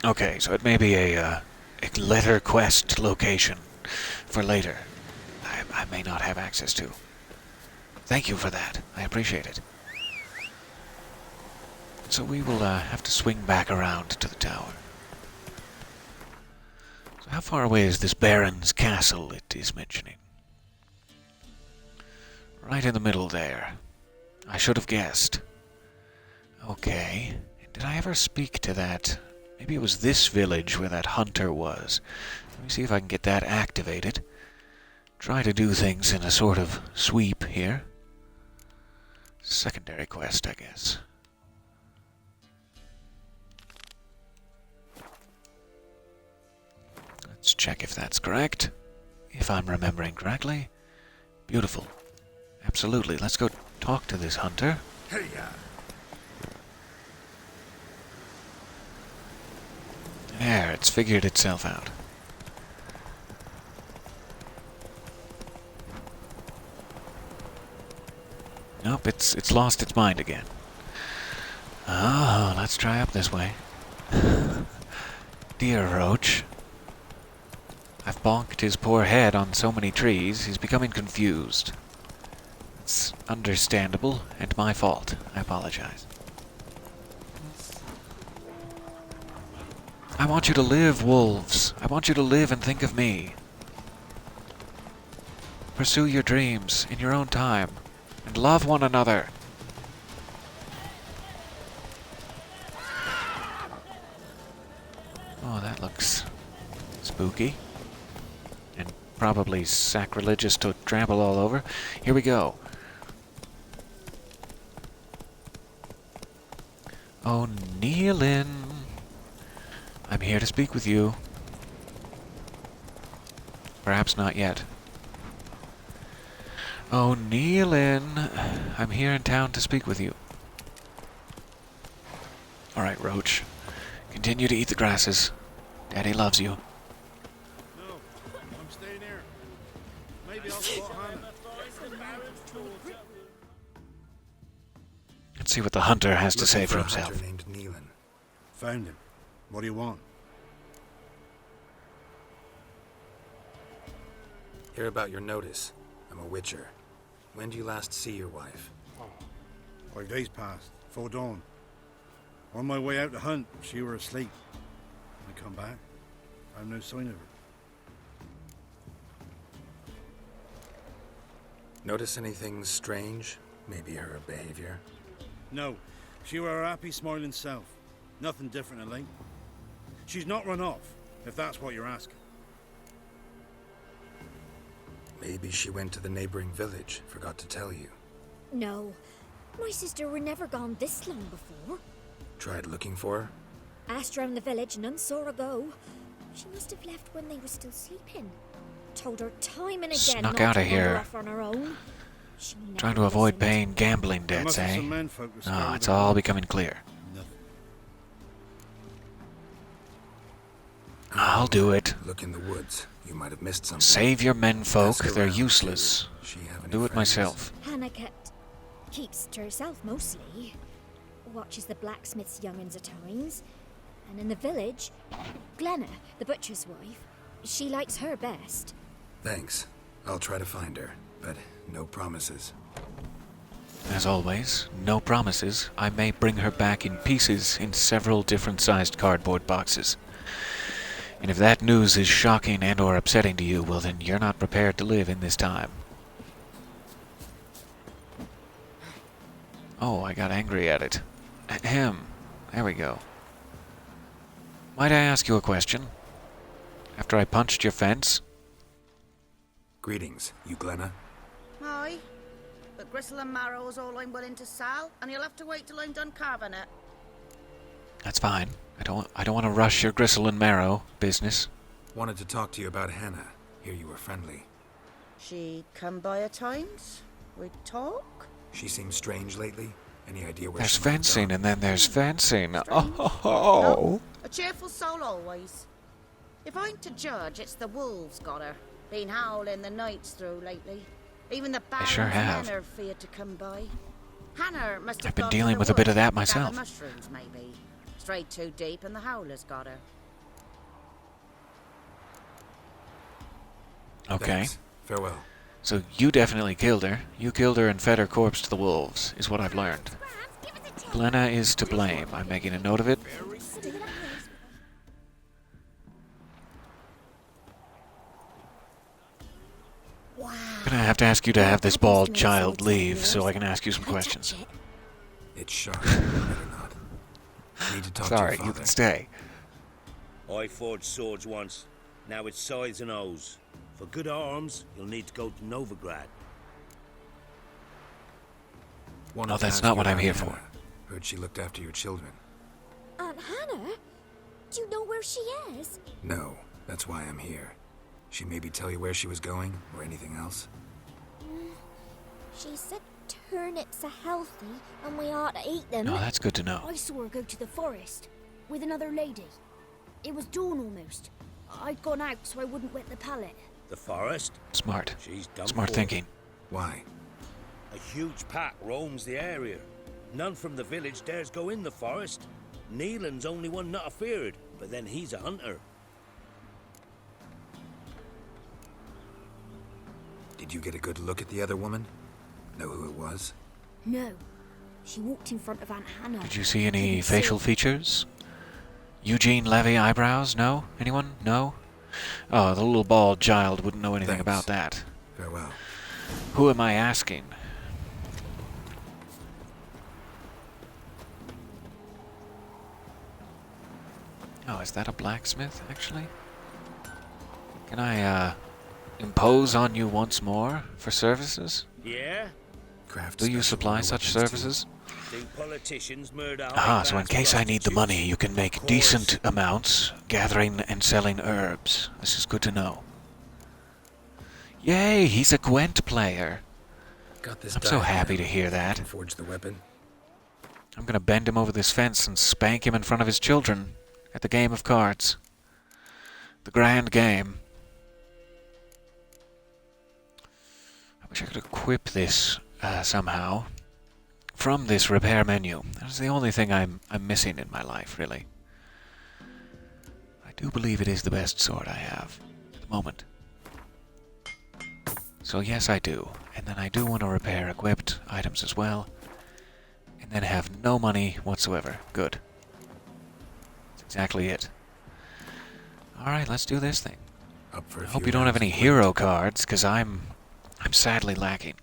Okay, so it may be a letter quest location for later. I may not have access to. Thank you for that. I appreciate it. So we will have to swing back around to the tower. So how far away is this Baron's castle it is mentioning? Right in the middle there. I should have guessed. Okay. Did I ever speak to that? Maybe it was this village where that hunter was. Let me see if I can get that activated. Try to do things in a sort of sweep here. Secondary quest, I guess. Let's check if that's correct. If I'm remembering correctly. Beautiful. Absolutely. Let's go talk to this hunter. There, it's figured itself out. Nope, it's lost its mind again. Oh, let's try up this way. Dear Roach. I've bonked his poor head on so many trees, he's becoming confused. It's understandable, and my fault. I apologize. I want you to live, wolves. I want you to live and think of me. Pursue your dreams in your own time, and love one another. Oh, that looks spooky. And probably sacrilegious to trample all over. Here we go. Oh, Nealin. I'm here to speak with you. Perhaps not yet. Oh, Nealin. I'm here in town to speak with you. Alright, Roach. Continue to eat the grasses. Daddy loves you. No, I'm staying here. Maybe I'll spot Hannah. Let's see what the hunter has to say for himself. A hunter named Nealin. Found him. What do you want? Hear about your notice. I'm a witcher. When do you last see your wife? 5 days passed, 'fore dawn. On my way out to hunt, she were asleep. I come back, I've no sign of her. Notice anything strange? Maybe her behavior? No, she were her happy, smiling self. Nothing different, Elaine. She's not run off, if that's what you're asking. Maybe she went to the neighboring village, forgot to tell you. No, my sister were never gone this long before. Tried looking for her? Asked round the village, none saw her go. She must have left when they were still sleeping. Told her time and again Snuck not outta to wander here. off on her own. She Trying never to avoid listened. paying gambling There debts, must be eh? some menfolk who Oh, scurried it's around. all becoming clear. Nothing. I'll do it. Look in the woods. You might have missed something. Save your menfolk, Ask they're around, useless. too. She have I'll any do it friends? myself. Hannah keeps to herself mostly. Watches the blacksmith's young'uns at times. And in the village, Glenna, the butcher's wife, she likes her best. Thanks. I'll try to find her, but no promises. As always, no promises. I may bring her back in pieces in several different sized cardboard boxes. And if that news is shocking and or upsetting to you, well then you're not prepared to live in this time. Oh, I got angry at it. Ahem. There we go. Might I ask you a question? After I punched your fence? Greetings, you Glenna. Aye, but gristle and marrow is all I'm willing to sell, and you'll have to wait till I'm done carving it. That's fine. I don't want to rush your gristle and marrow business. Wanted to talk to you about Hannah. Hear you were friendly. She come by at times. We'd talk. She seems strange lately. Any idea where There's she might have fencing gone? and then there's fencing. Strange. Oh. A cheerful soul always. If I'm to judge, it's the wolves got her. Been howling the nights through lately. Even the Baron's sure have. men are feared to come by. Hannah must have I've been gone to dealing the with a bit of woods, that gather myself. mushrooms, maybe. Strayed too deep and the howlers got her. Okay. Thanks. Farewell. So you definitely killed her. You killed her and fed her corpse to the wolves, is what I've learned. Glenna is to blame. I'm making a note of it. Wow. I'm gonna have to ask you to have this bald child leave so I can ask you some questions. It's sharp. Better not. I need to talk Sorry, to your you father. can stay. I forged swords once. Now it's scythes and O's. For good arms, you'll need to go to Novigrad. Wanted No, to that's ask not you what I'm about here Hannah. for. Heard she looked after your children. Aunt Hannah? Do you know where she is? No, that's why I'm here. She maybe tell you where she was going, or anything else? She said turnips are healthy and we ought to eat them. No, that's good to know. I saw her go to the forest with another lady. It was dawn almost. I'd gone out so I wouldn't wet the pallet. The forest? Smart. She's done Smart for. thinking. Why? A huge pack roams the area. None from the village dares go in the forest. Neelan's only one not afeared, but then he's a hunter. Did you get a good look at the other woman? Know who it was? No. She walked in front of Aunt Hannah. Did you see any Didn't see facial her. features? Eugene Levy eyebrows? No? Anyone? No? Oh, the little bald child wouldn't know anything Thanks. about that. Farewell. Who am I asking? Oh, is that a blacksmith, actually? Can I, impose on you once more for services? Yeah? Craft Do you special supply war such weapons, too. services? Do politicians murder So in case I need the money, you can make decent amounts, gathering and selling herbs. This is good to know. Yay, he's a Gwent player. Got this I'm so diagram. happy to hear that. Can forge the weapon. I'm gonna bend him over this fence and spank him in front of his children at the game of cards. The grand game. I wish I could equip this somehow from this repair menu. That's the only thing I'm missing in my life, really. I do believe it is the best sword I have at the moment. So yes, I do. And then I do want to repair equipped items as well. And then have no money whatsoever. Good. That's exactly it. Alright, let's do this thing. Up for a I hope few you don't have rounds any of hero Gwent. cards, because I'm sadly lacking.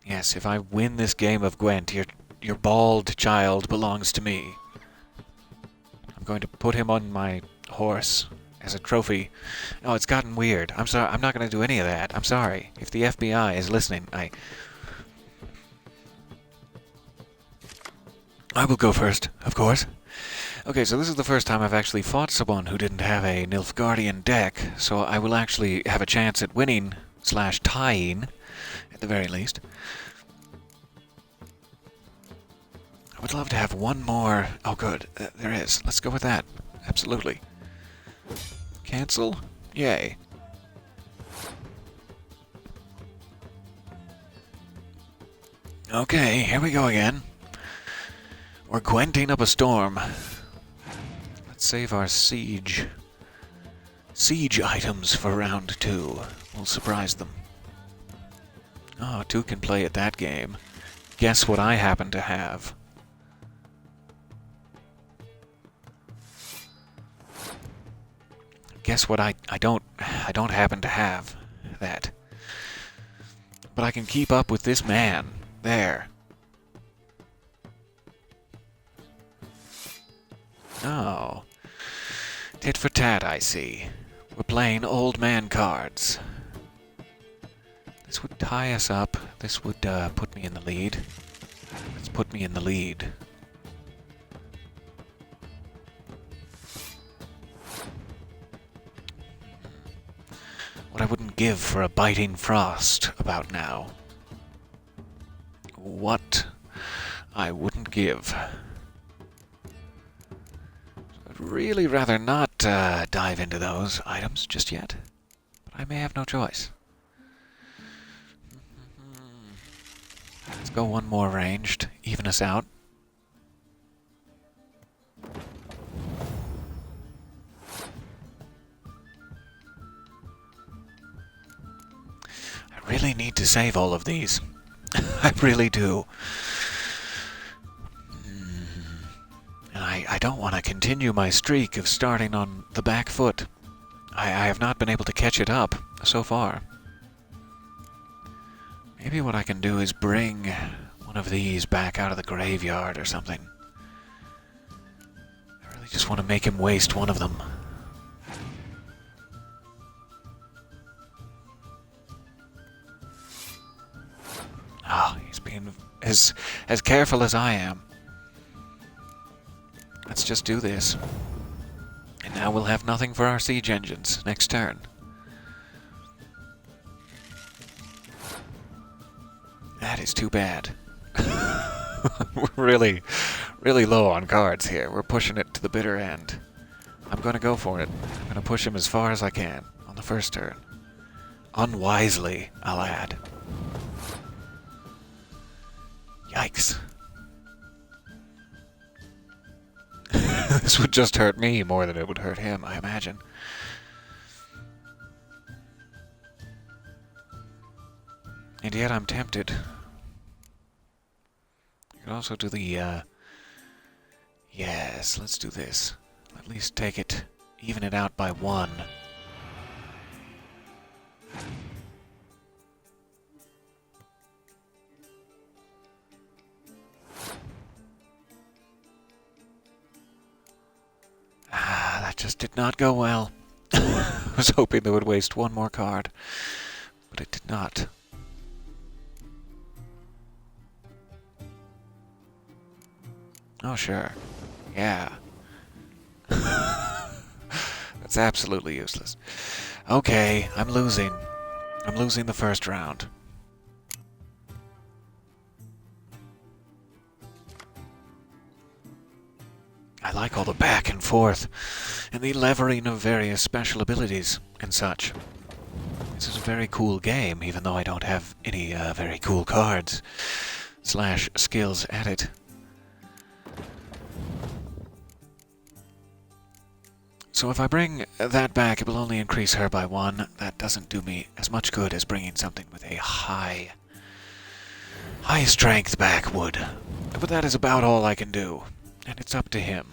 Yes, if I win this game of Gwent, your bald child belongs to me. I'm going to put him on my horse as a trophy. Oh, it's gotten weird. I'm sorry. I'm not going to do any of that. I'm sorry. If the FBI is listening, I will go first, of course. Okay, so this is the first time I've actually fought someone who didn't have a Nilfgaardian deck, so I will actually have a chance at winning / tying, at the very least. I would love to have one more... Oh, good. There is. Let's go with that. Absolutely. Cancel? Yay. Okay, here we go again. We're Gwenting up a storm. Let's save our siege items for round 2. We'll surprise them. Oh, 2 can play at that game. Guess what I happen to have. Guess what I don't happen to have that. But I can keep up with this man. There. Oh. Tit for tat, I see. We're playing old man cards. This would tie us up. This would put me in the lead. Let's put me in the lead. What I wouldn't give for a biting frost about now. What I wouldn't give. I'd really rather not dive into those items just yet, but I may have no choice. Let's go one more ranged, even us out. I really need to save all of these. I really do. And I don't want to continue my streak of starting on the back foot. I have not been able to catch it up so far. Maybe what I can do is bring one of these back out of the graveyard or something. I really just want to make him waste one of them. Oh, he's being as careful as I am. Let's just do this. And now we'll have nothing for our siege engines next turn. That is too bad. We're really low on cards here. We're pushing it to the bitter end. I'm going to go for it. I'm going to push him as far as I can on the first turn. Unwisely, I'll add. Yikes. This would just hurt me more than it would hurt him, I imagine. And yet I'm tempted. You could also do the, yes, let's do this. At least take it, even it out by 1. That just did not go well. I was hoping they would waste one more card, but it did not. Oh, sure. Yeah. That's absolutely useless. Okay, I'm losing. I'm losing the first round. I like all the back and forth, and the levering of various special abilities and such. This is a very cool game, even though I don't have any very cool cards / skills at it. So if I bring that back, it will only increase her by 1. That doesn't do me as much good as bringing something with a high strength back would. But that is about all I can do, and it's up to him.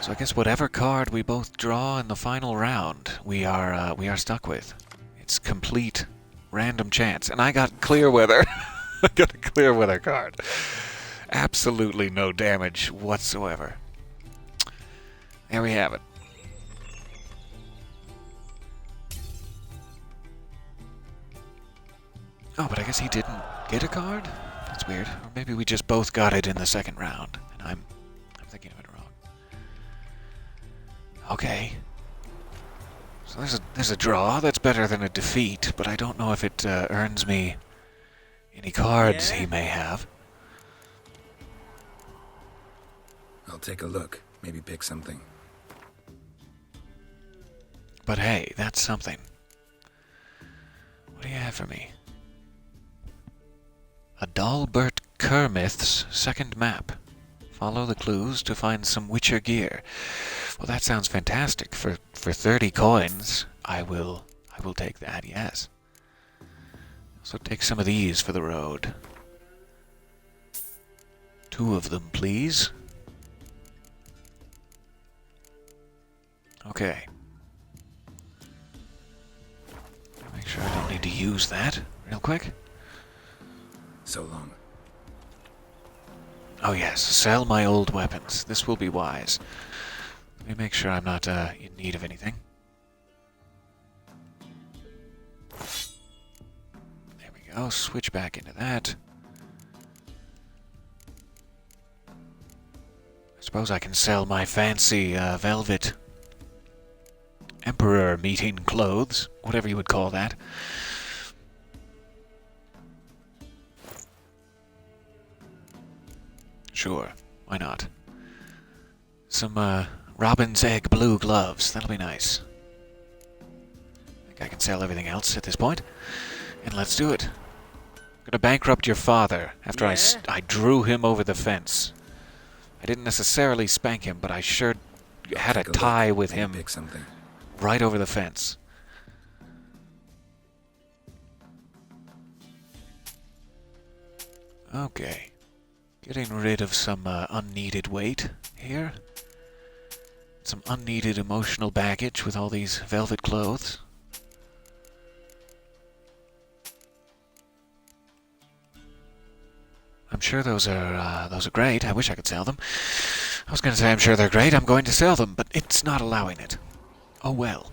So I guess whatever card we both draw in the final round, we are stuck with. It's complete random chance, and I got clear weather. I got a clear weather card. Absolutely no damage whatsoever. There we have it. Oh, but I guess he didn't get a card? That's weird. Or maybe we just both got it in the second round, and I'm thinking of it wrong. Okay. So there's a draw. That's better than a defeat, but I don't know if it earns me any cards he may have. I'll take a look. Maybe pick something. But hey, that's something. What do you have for me? Adalbert Kermith's second map. Follow the clues to find some Witcher gear. Well, that sounds fantastic. For 30 coins, I will take that, yes. So take some of these for the road. 2 of them, please. Okay. Make sure I don't need to use that real quick. So long. Oh yes, sell my old weapons. This will be wise. Let me make sure I'm not in need of anything. There we go. Switch back into that. I suppose I can sell my fancy velvet Emperor meeting clothes, whatever you would call that. Sure, why not? Some robin's egg blue gloves, that'll be nice. I think I can sell everything else at this point. And let's do it. I'm gonna bankrupt your father after I drew him over the fence. I didn't necessarily spank him, but I sure had a Take look. tie with Maybe him pick something. right over the fence. Okay. Getting rid of some unneeded weight here. Some unneeded emotional baggage with all these velvet clothes. I'm sure those are great. I wish I could sell them. I was going to say I'm sure they're great. I'm going to sell them, but it's not allowing it. Oh well.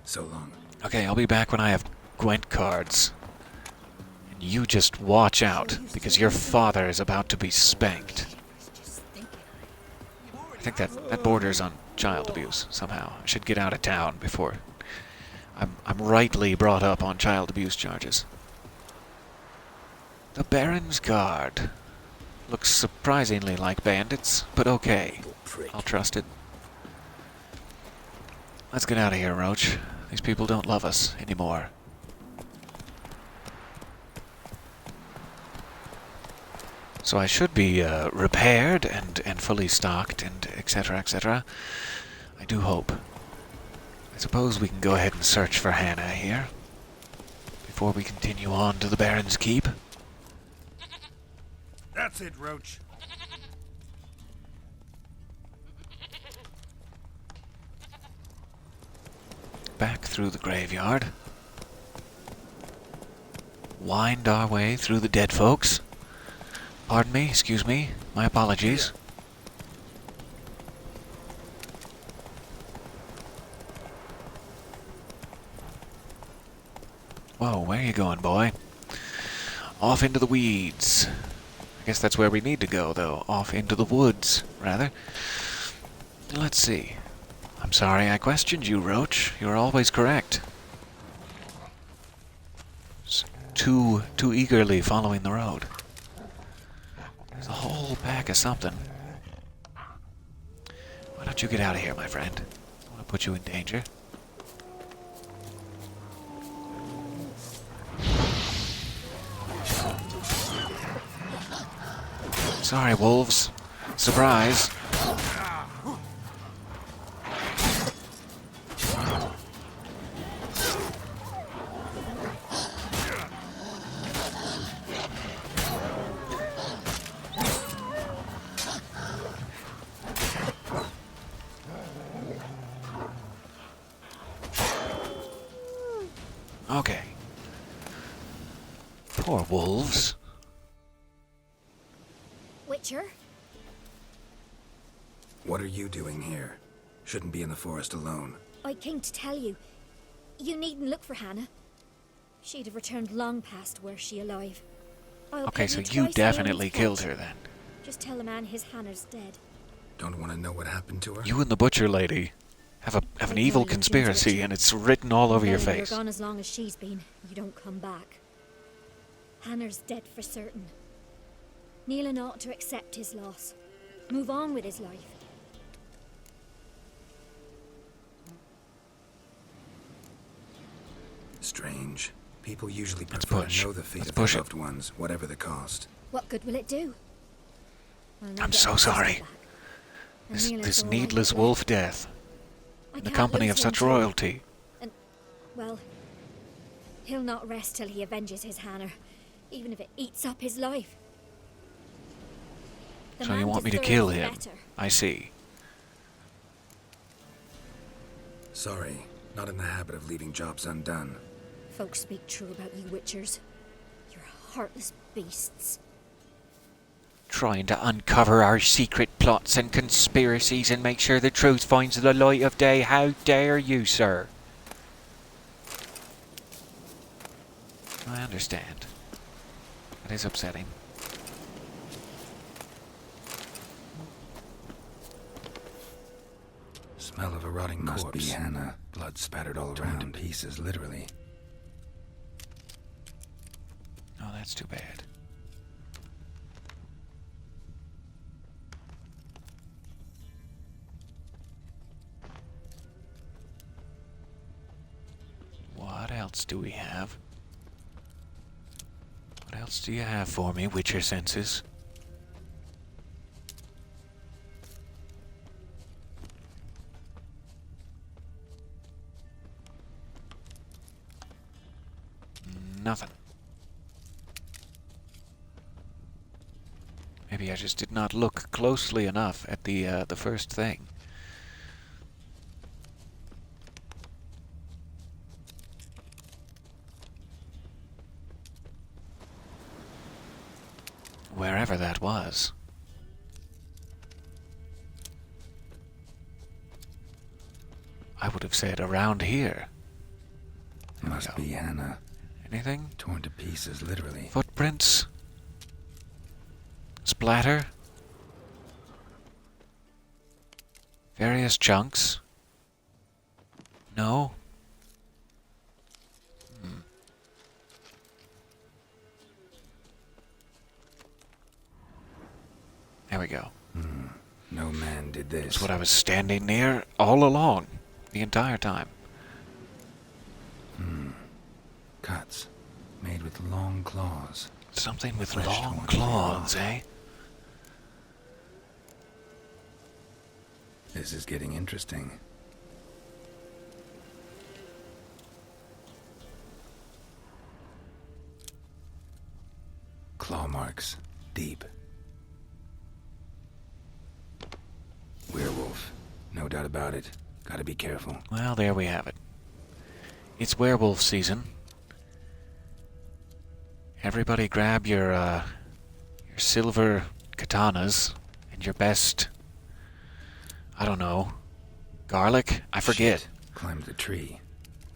So long. Okay, I'll be back when I have Gwent cards. And you just watch out, because your father is about to be spanked. I think that borders on child abuse somehow. I should get out of town before I'm rightly brought up on child abuse charges. The Baron's Guard. Looks surprisingly like bandits, but okay. I'll trust it. Let's get out of here, Roach. These people don't love us anymore. So I should be repaired and fully stocked and etc. etc. I do hope. I suppose we can go ahead and search for Hannah here before we continue on to the Baron's Keep. That's it, Roach. Back through the graveyard. Wind our way through the dead folks. Pardon me, excuse me, my apologies. Whoa, where are you going, boy? Off into the weeds. I guess that's where we need to go, though. Off into the woods, rather. Let's see. I'm sorry I questioned you, Roach. You're always correct. Too eagerly following the road. There's a whole pack of something. Why don't you get out of here, my friend? I don't want to put you in danger. Sorry, wolves. Surprise. Okay. Poor wolves. Witcher? What are you doing here? Shouldn't be in the forest alone. I came to tell you. You needn't look for Hannah. She'd have returned long past were she alive. Okay, so you definitely killed her then. Just tell the man his Hannah's dead. Don't want to know what happened to her? You and the butcher lady have an evil conspiracy, and it's written all over your Velen, face. You're gone as long as she's been. You don't come back. Hannah's dead for certain. Neelan ought to accept his loss. Move on with his life. Strange. People usually prefer to know the fate of their loved ones, whatever the cost. What good will it do? I'm so sorry. This needless wolf death. In the company of such royalty. And, well, he'll not rest till he avenges his Hannah, even if it eats up his life. So you want me to kill him? I see. Sorry, not in the habit of leaving jobs undone. Folks speak true about you Witchers. You're heartless beasts. Trying to uncover our secret plots and conspiracies and make sure the truth finds the light of day. How dare you, sir? I understand. That is upsetting. Smell of a rotting corpse. Must be Hannah. Blood spattered all around in pieces, literally. Oh, that's too bad. What else do we have? What else do you have for me, Witcher senses? nothing. Maybe I just did not look closely enough at the first thing. Wherever that was. I would have said around here. Must be Hannah. Anything? Torn to pieces, literally. Footprints? Splatter? Various chunks? No? There we go. No man did this. That's what I was standing near all along, the entire time. Cuts. Made with long claws. Something with Fresh long ones, claws, yeah. eh? This is getting interesting. Claw marks. Deep. Werewolf. No doubt about it. Gotta be careful. Well, there we have it. It's werewolf season. Everybody grab your silver katanas and your best, I don't know, garlic? I forget. Shit. Climbed the tree.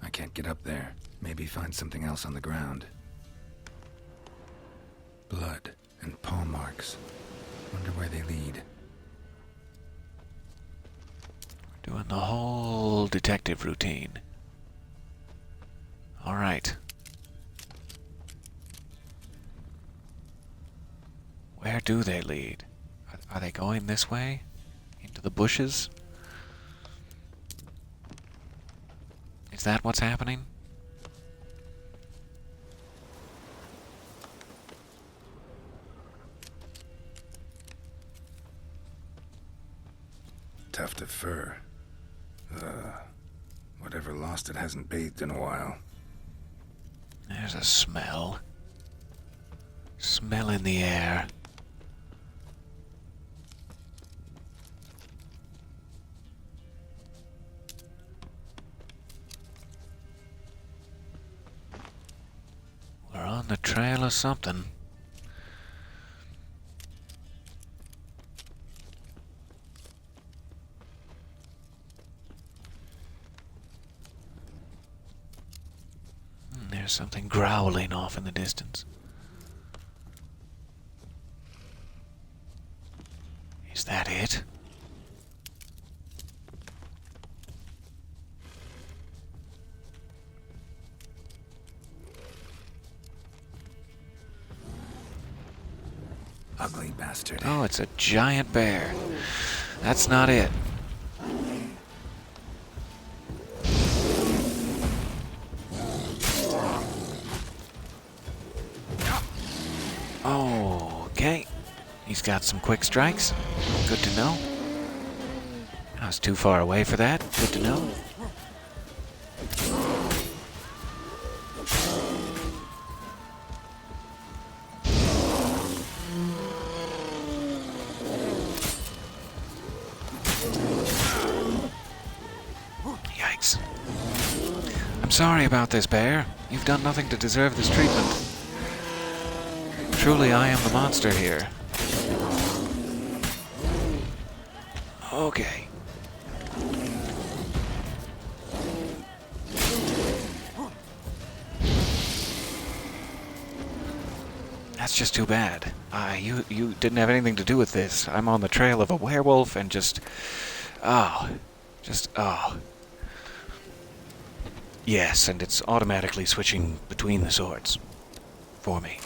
I can't get up there. Maybe find something else on the ground. Blood and paw marks. Wonder where they lead. Doing the whole detective routine. All right. Where do they lead? Are they going this way? Into the bushes? Is that what's happening? Tuft of fur. Whatever lost it hasn't bathed in a while. There's a smell. Smell in the air. We're on the trail of something. There's something growling off in the distance. Is that it? Ugly bastard. Oh, it's a giant bear. That's not it. Okay. He's got some quick strikes. Good to know. I was too far away for that. Good to know. Yikes. I'm sorry about this, bear. You've done nothing to deserve this treatment. Truly, I am the monster here. Okay. That's just too bad. You didn't have anything to do with this. I'm on the trail of a werewolf and just... Oh. Yes, and it's automatically switching between the swords. For me.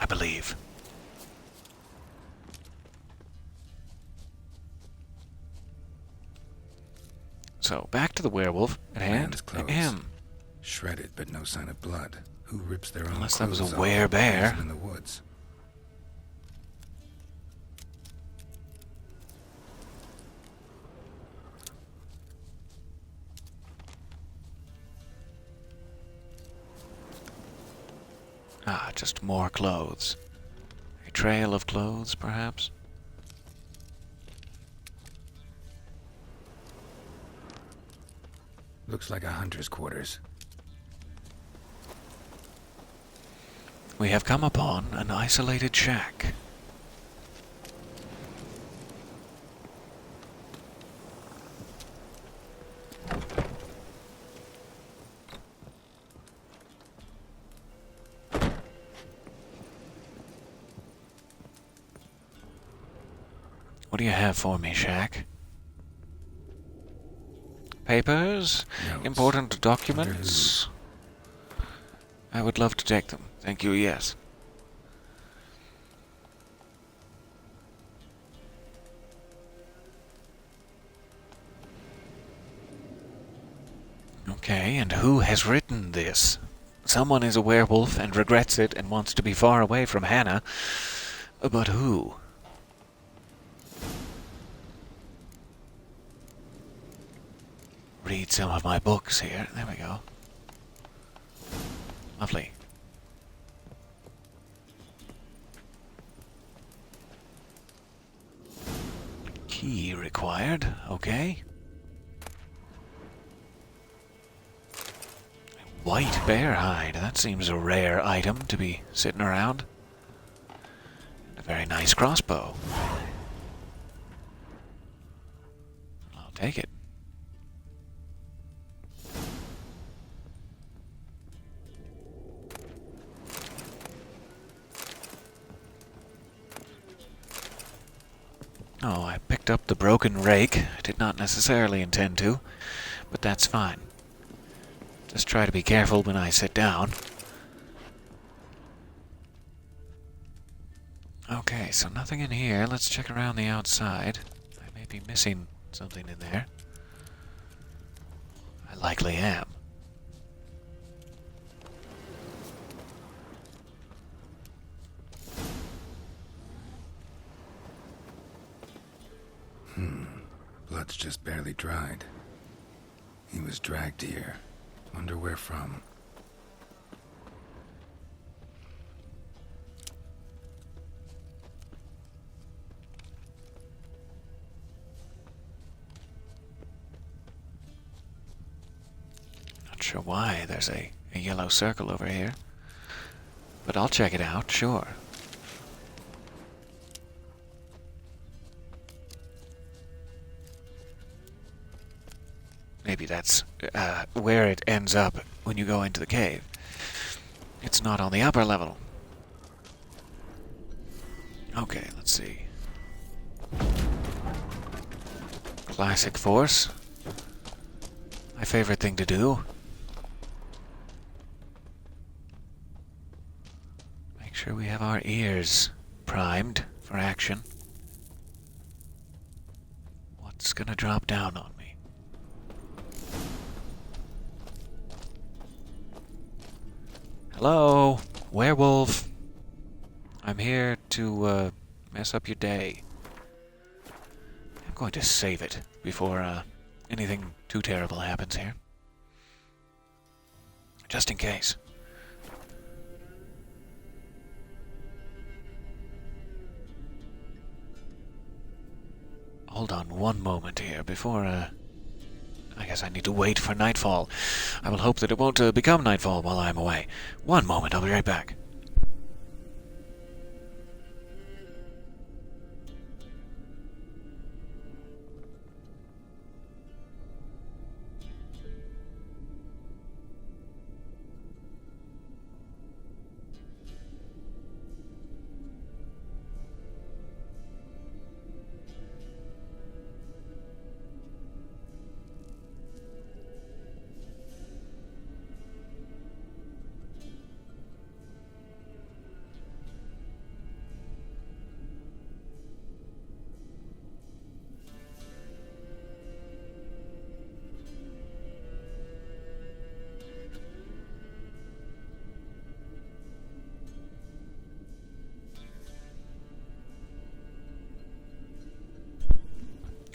I believe. So, back to the werewolf at hand. Him. Shredded, but no sign of blood. Who rips their own Unless that was a clothes off werebear. and leaves them in the woods? Ah, just more clothes. A trail of clothes, perhaps? Looks like a hunter's quarters. We have come upon an isolated shack. What do you have for me, Shack? Papers? Notes. Important documents? I would love to take them. Thank you, yes. Okay, and who has written this? Someone is a werewolf and regrets it and wants to be far away from Hannah. But who? Read some of my books here. There we go. Lovely. Key required. Okay. White bear hide. That seems a rare item to be sitting around. And a very nice crossbow. I'll take it. Oh, I picked up the broken rake. I did not necessarily intend to, but that's fine. Just try to be careful when I sit down. Okay, so nothing in here. Let's check around the outside. I may be missing something in there. I likely am. Blood's just barely dried. He was dragged here. Wonder where from. Not sure why there's a yellow circle over here. But I'll check it out, sure. Maybe that's where it ends up when you go into the cave. It's not on the upper level. Okay, let's see. Classic force. My favorite thing to do. Make sure we have our ears primed for action. What's gonna drop down on me? Hello, werewolf. I'm here to mess up your day. I'm going to save it before anything too terrible happens here. Just in case. Hold on one moment here before I guess I need to wait for nightfall. I will hope that it won't become nightfall while I'm away. One moment, I'll be right back.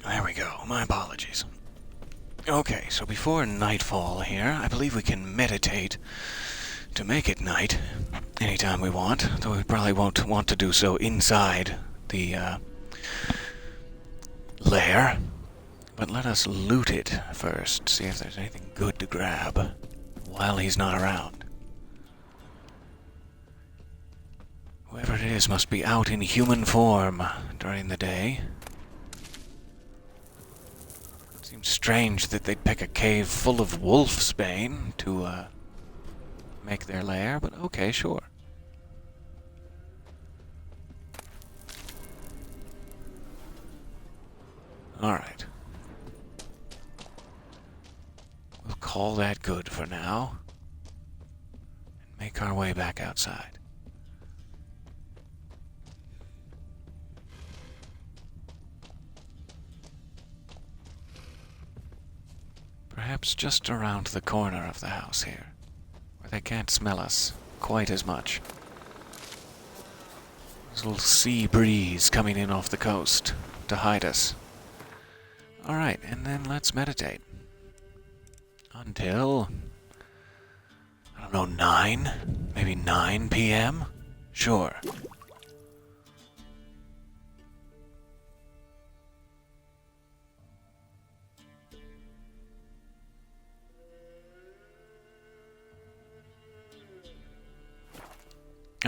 There we go. My apologies. Okay, so before nightfall here, I believe we can meditate to make it night. anytime we want, though we probably won't want to do so inside the lair. But let us loot it first, see if there's anything good to grab while he's not around. Whoever it is must be out in human form during the day. It seems strange that they'd pick a cave full of wolfsbane to make their lair, but okay, sure. Alright. We'll call that good for now. And make our way back outside. Perhaps just around the corner of the house here, where they can't smell us quite as much. There's a little sea breeze coming in off the coast to hide us. Alright, and then let's meditate. Until, I don't know, 9? Maybe 9 p.m.? Sure.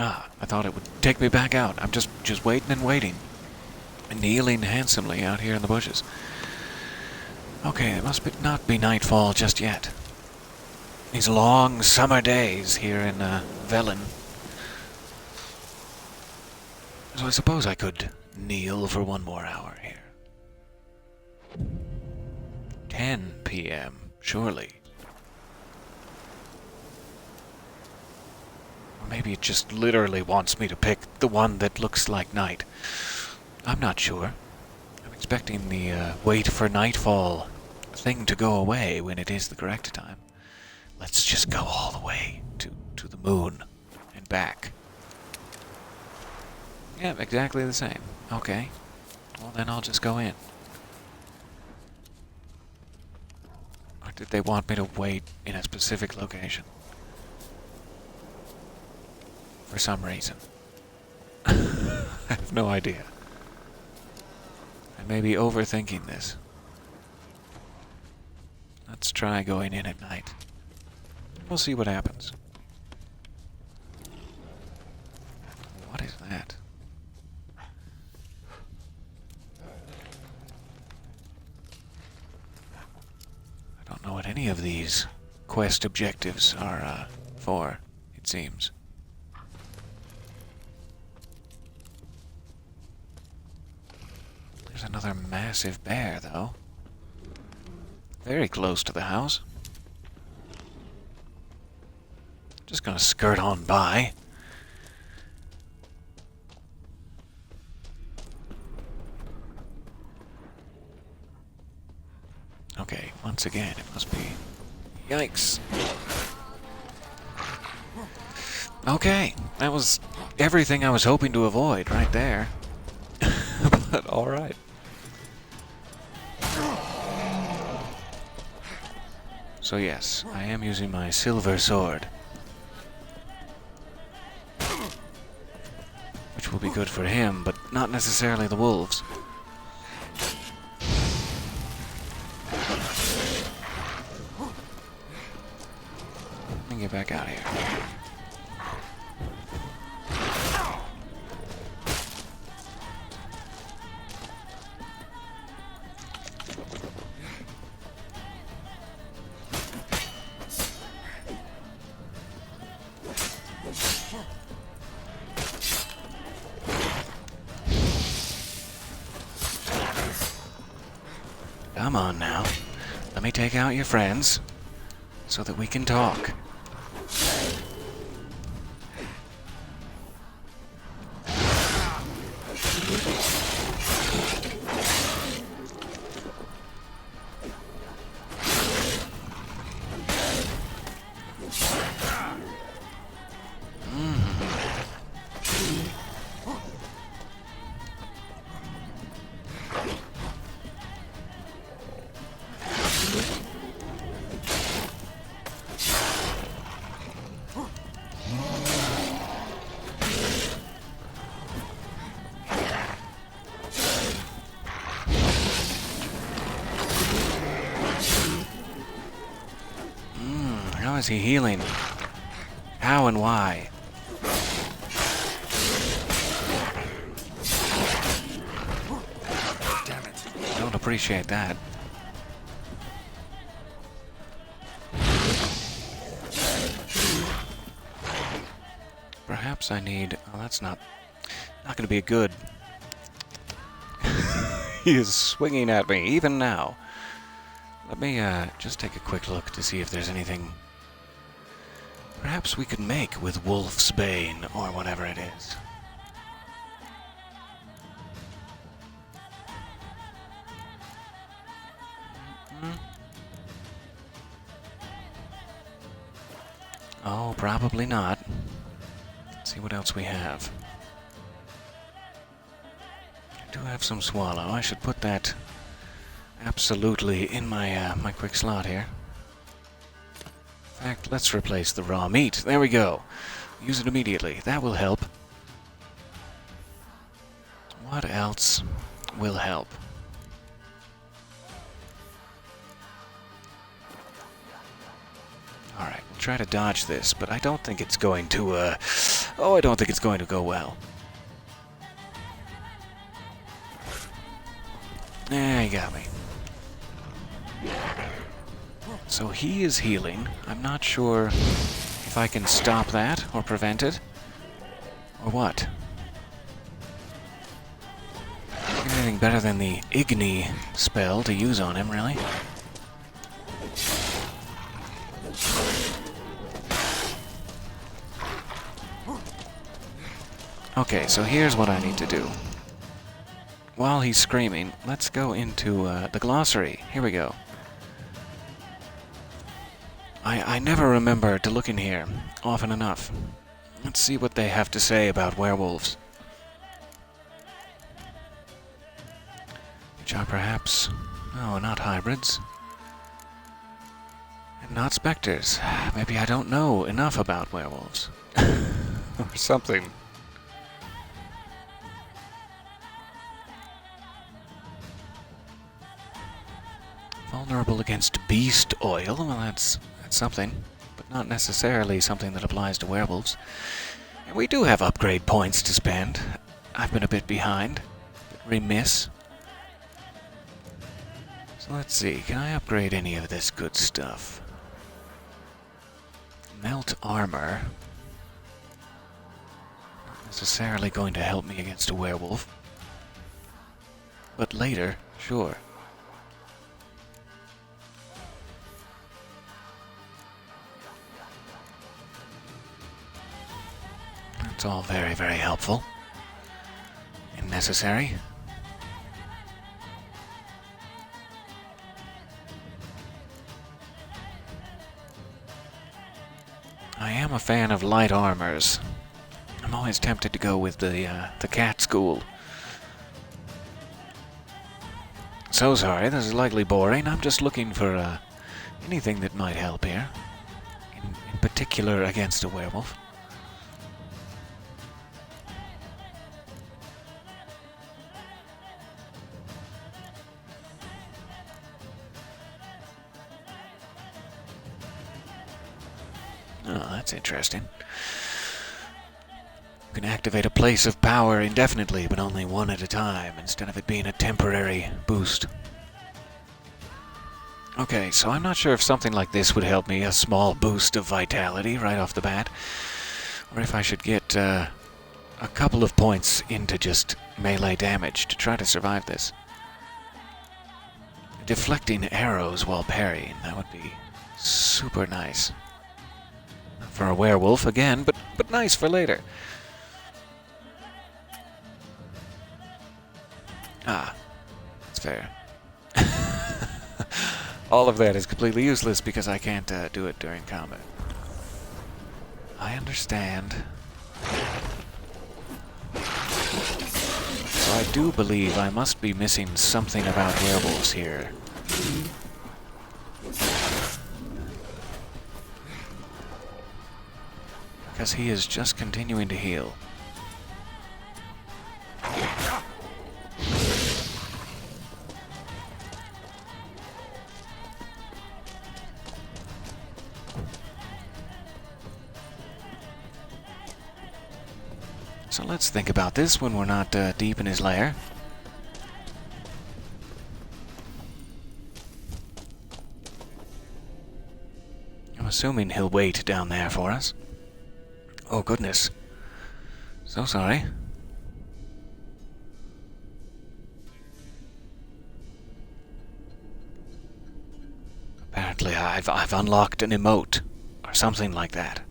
Ah, I thought it would take me back out. I'm just waiting and waiting. And kneeling handsomely out here in the bushes. Okay, it must not be nightfall just yet. These long summer days here in Velen. So I suppose I could kneel for one more hour here. 10 p.m., surely. Or maybe it just literally wants me to pick the one that looks like night. I'm not sure. I'm expecting the wait for nightfall thing to go away when it is the correct time. Let's just go all the way to the moon and back. Yeah, exactly the same. Okay. Well, then I'll just go in. Or did they want me to wait in a specific location? For some reason. I have no idea. I may be overthinking this. Let's try going in at night. We'll see what happens. What is that? I don't know what any of these quest objectives are for, it seems. There's another massive bear, though. Very close to the house. Just gonna skirt on by. Okay, once again, it must be... Yikes. Okay, that was everything I was hoping to avoid right there. But alright. So yes, I am using my silver sword. Which will be good for him, but not necessarily the wolves. Let me get back out of here. Come on now. Let me take out your friends so that we can talk. How is he healing? How and why? Damn it. Don't appreciate that. Perhaps I need... Oh, that's not going to be good. He is swinging at me, even now. Let me just take a quick look to see if there's anything perhaps we could make with Wolf's Bane, or whatever it is. Oh, probably not. Let's see what else we have. I do have some swallow. I should put that absolutely in my my quick slot here. In fact, let's replace the raw meat. There we go. Use it immediately. That will help. What else will help? Alright, we'll try to dodge this, but I don't think it's going to, I don't think it's going to go well. You got me. So he is healing. I'm not sure if I can stop that or prevent it. Or what. Anything better than the Igni spell to use on him, really? Okay, so here's what I need to do. While he's screaming, let's go into the glossary. Here we go. I never remember to look in here often enough. Let's see what they have to say about werewolves. Which are perhaps... oh, not hybrids. And not specters. Maybe I don't know enough about werewolves. Or something. Vulnerable against beast oil. Well, that's something, but not necessarily something that applies to werewolves. And we do have upgrade points to spend. I've been a bit behind, a bit remiss. So let's see, can I upgrade any of this good stuff? Melt armor. Not necessarily going to help me against a werewolf. But later, sure. It's all very, very helpful and necessary. I am a fan of light armors. I'm always tempted to go with the cat school. So sorry, this is likely boring. I'm just looking for anything that might help here. In particular against a werewolf. Oh, that's interesting. You can activate a place of power indefinitely, but only one at a time, instead of it being a temporary boost. Okay, so I'm not sure if something like this would help me, a small boost of vitality right off the bat, or if I should get a couple of points into just melee damage to try to survive this. Deflecting arrows while parrying, that would be super nice. For a werewolf again, but nice for later. Ah, that's fair. All of that is completely useless because I can't do it during combat. I understand. So I do believe I must be missing something about werewolves here. Because he is just continuing to heal. So let's think about this when we're not deep in his lair. I'm assuming he'll wait down there for us. Oh, goodness. So sorry. Apparently I've unlocked an emote, or something like that.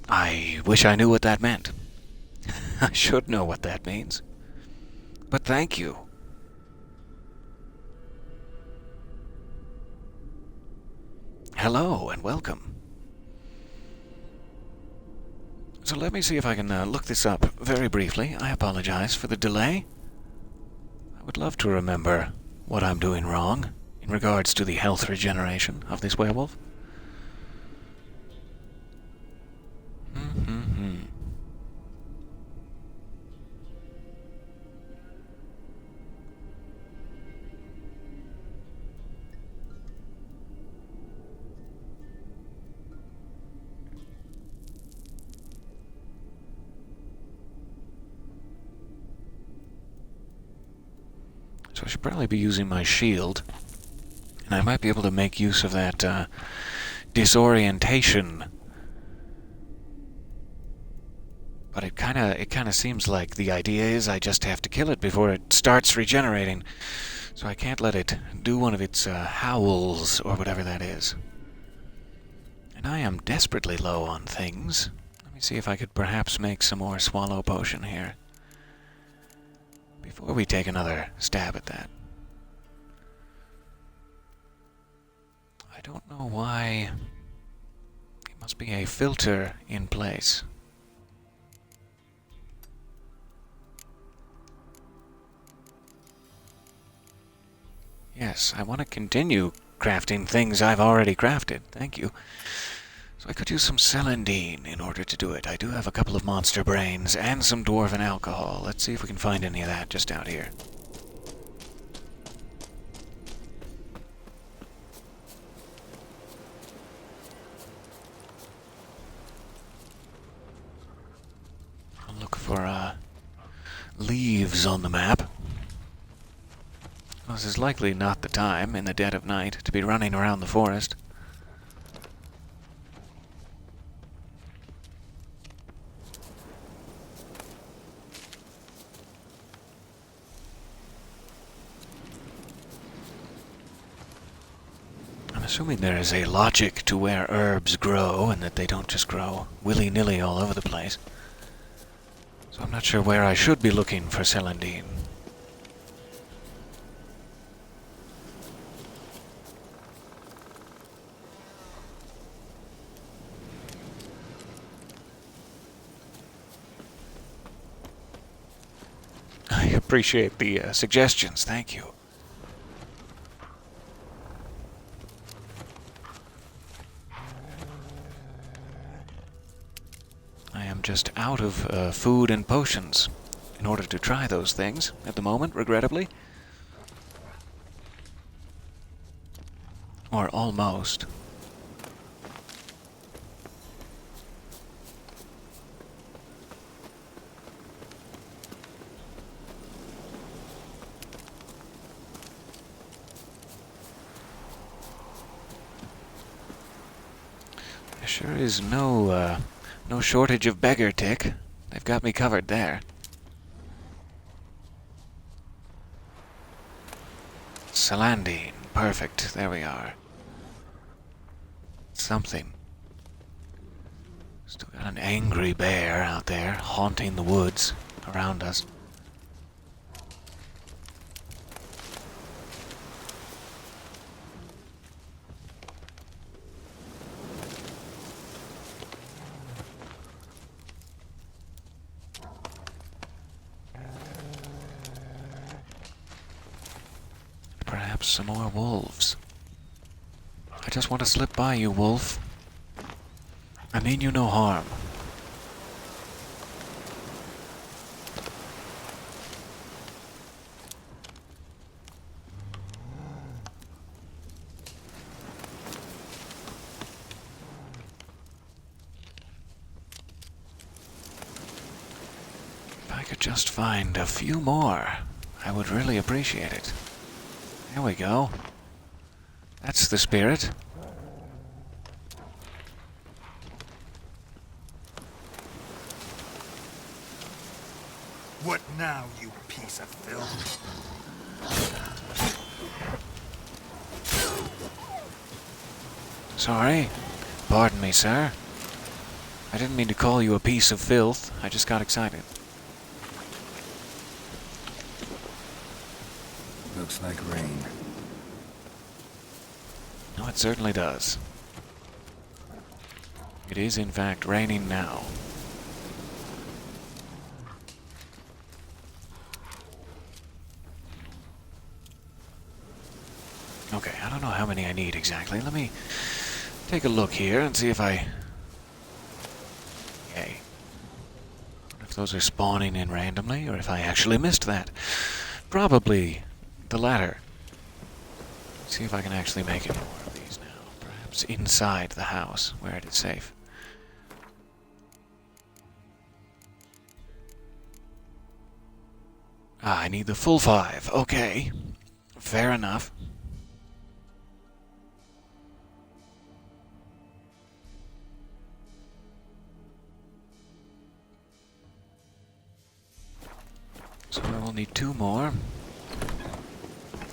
I wish I knew what that meant. I should know what that means. But thank you. Hello and welcome. So let me see if I can look this up very briefly. I apologize for the delay. I would love to remember what I'm doing wrong in regards to the health regeneration of this werewolf. So I should probably be using my shield, and I might be able to make use of that disorientation. But it kind of seems like the idea is I just have to kill it before it starts regenerating, so I can't let it do one of its howls or whatever that is. And I am desperately low on things. Let me see if I could perhaps make some more swallow potion here before we take another stab at that. I don't know why. There must be a filter in place. Yes, I want to continue crafting things I've already crafted. Thank you. So I could use some celandine in order to do it. I do have a couple of monster brains and some dwarven alcohol. Let's see if we can find any of that just out here. I'll look for leaves on the map. This is likely not the time, in the dead of night, to be running around the forest. I'm assuming there is a logic to where herbs grow, and that they don't just grow willy-nilly all over the place. So I'm not sure where I should be looking for celandine. I appreciate the suggestions, thank you. I am just out of food and potions in order to try those things at the moment, regrettably. Or almost. There sure is no shortage of beggar tick. They've got me covered there. Celandine. Perfect. There we are. Something. Still got an angry bear out there haunting the woods around us. Perhaps some more wolves. I just want to slip by you, wolf. I mean you no harm. could just find a few more, I would really appreciate it. There we go. That's the spirit. What now, you piece of filth? Sorry. Pardon me, sir. I didn't mean to call you a piece of filth. I just got excited. Looks like rain. No, it certainly does. It is, in fact, raining now. Okay, I don't know how many I need exactly. Let me take a look here and see if I... Yay. If those are spawning in randomly, or if I actually missed that. Probably the latter. See if I can actually make any more of these now. Perhaps inside the house, where it is safe. Ah, I need the full 5. Okay. Fair enough. So I will need 2 more.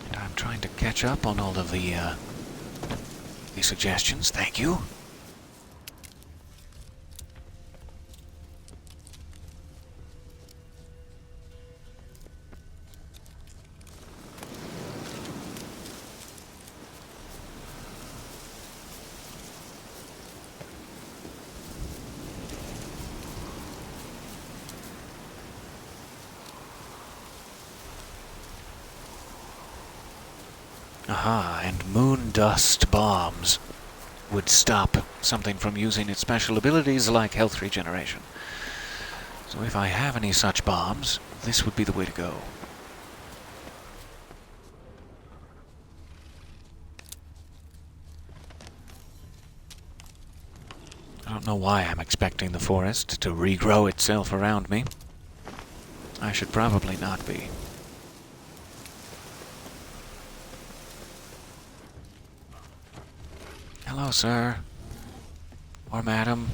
And I'm trying to catch up on all of the suggestions. Thank you. Aha, and moon dust bombs would stop something from using its special abilities like health regeneration. So if I have any such bombs, this would be the way to go. I don't know why I'm expecting the forest to regrow itself around me. I should probably not be. Hello, sir. Or madam.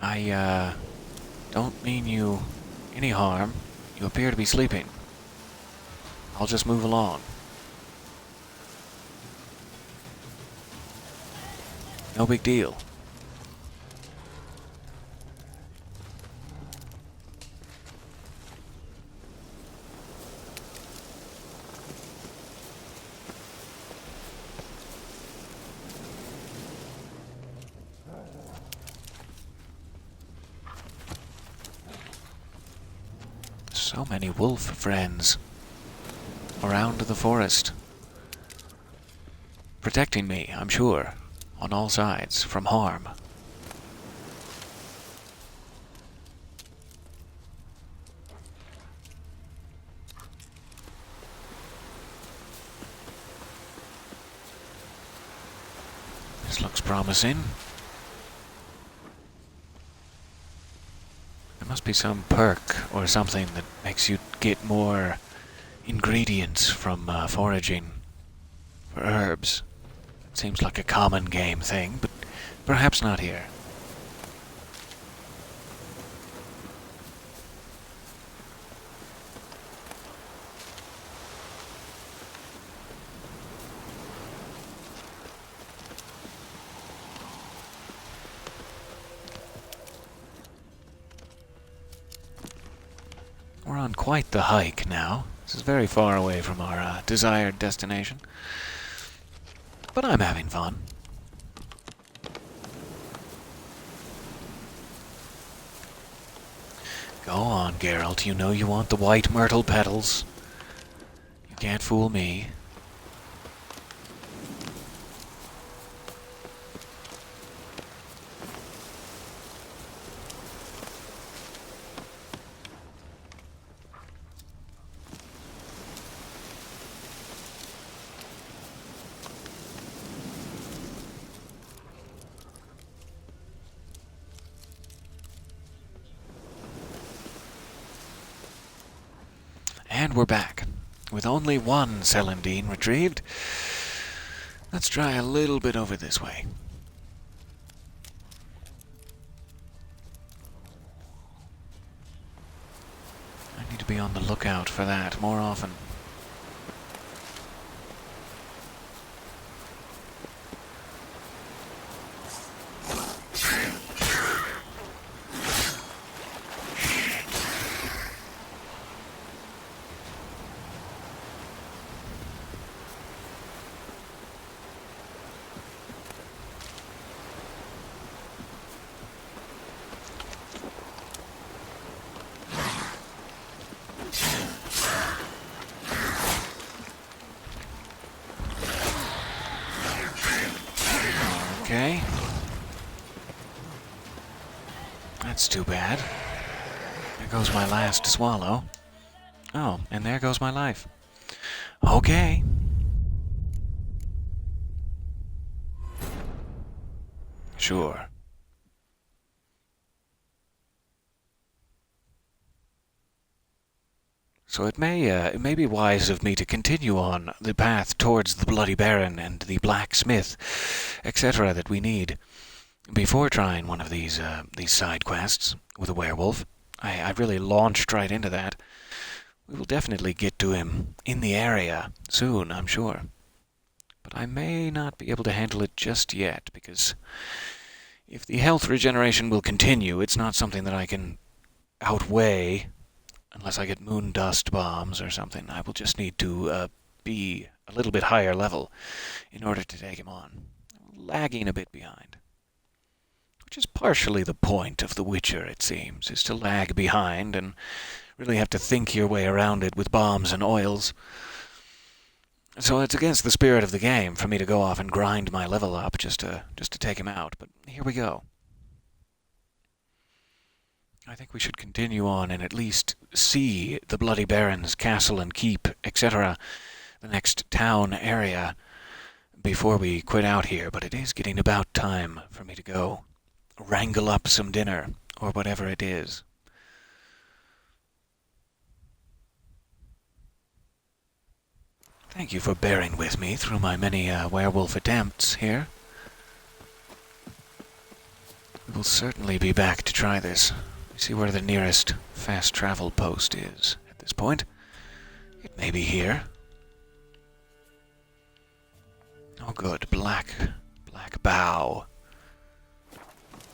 I, don't mean you any harm. You appear to be sleeping. I'll just move along. No big deal. So many wolf friends around the forest. Protecting me, I'm sure, on all sides, from harm. This looks promising. There must be some perk or something that makes you get more ingredients from foraging for herbs. It seems like a common game thing, but perhaps not here. We're on quite the hike now. This is very far away from our desired destination. But I'm having fun. Go on, Geralt. You know you want the white myrtle petals. You can't fool me. And we're back. With only one celandine retrieved. Let's try a little bit over this way. I need to be on the lookout for that more often. Okay. That's too bad. There goes my last swallow. Oh, and there goes my life. Okay. Sure. So it may be wise of me to continue on the path towards the Bloody Baron and the blacksmith, etc. that we need before trying one of these side quests with a werewolf. I really launched right into that. We will definitely get to him in the area soon, I'm sure. But I may not be able to handle it just yet, because if the health regeneration will continue, it's not something that I can outweigh unless I get moon dust bombs or something. I will just need to be a little bit higher level in order to take him on. I'm lagging a bit behind. Which is partially the point of The Witcher, it seems, is to lag behind and really have to think your way around it with bombs and oils. So it's against the spirit of the game for me to go off and grind my level up just to take him out. But here we go. I think we should continue on and at least see the Bloody Baron's castle and keep, etc., the next town area, before we quit out here. But it is getting about time for me to go wrangle up some dinner, or whatever it is. Thank you for bearing with me through my many werewolf attempts here. We will certainly be back to try this. See where the nearest fast travel post is at this point. It may be here. Oh good, black bow.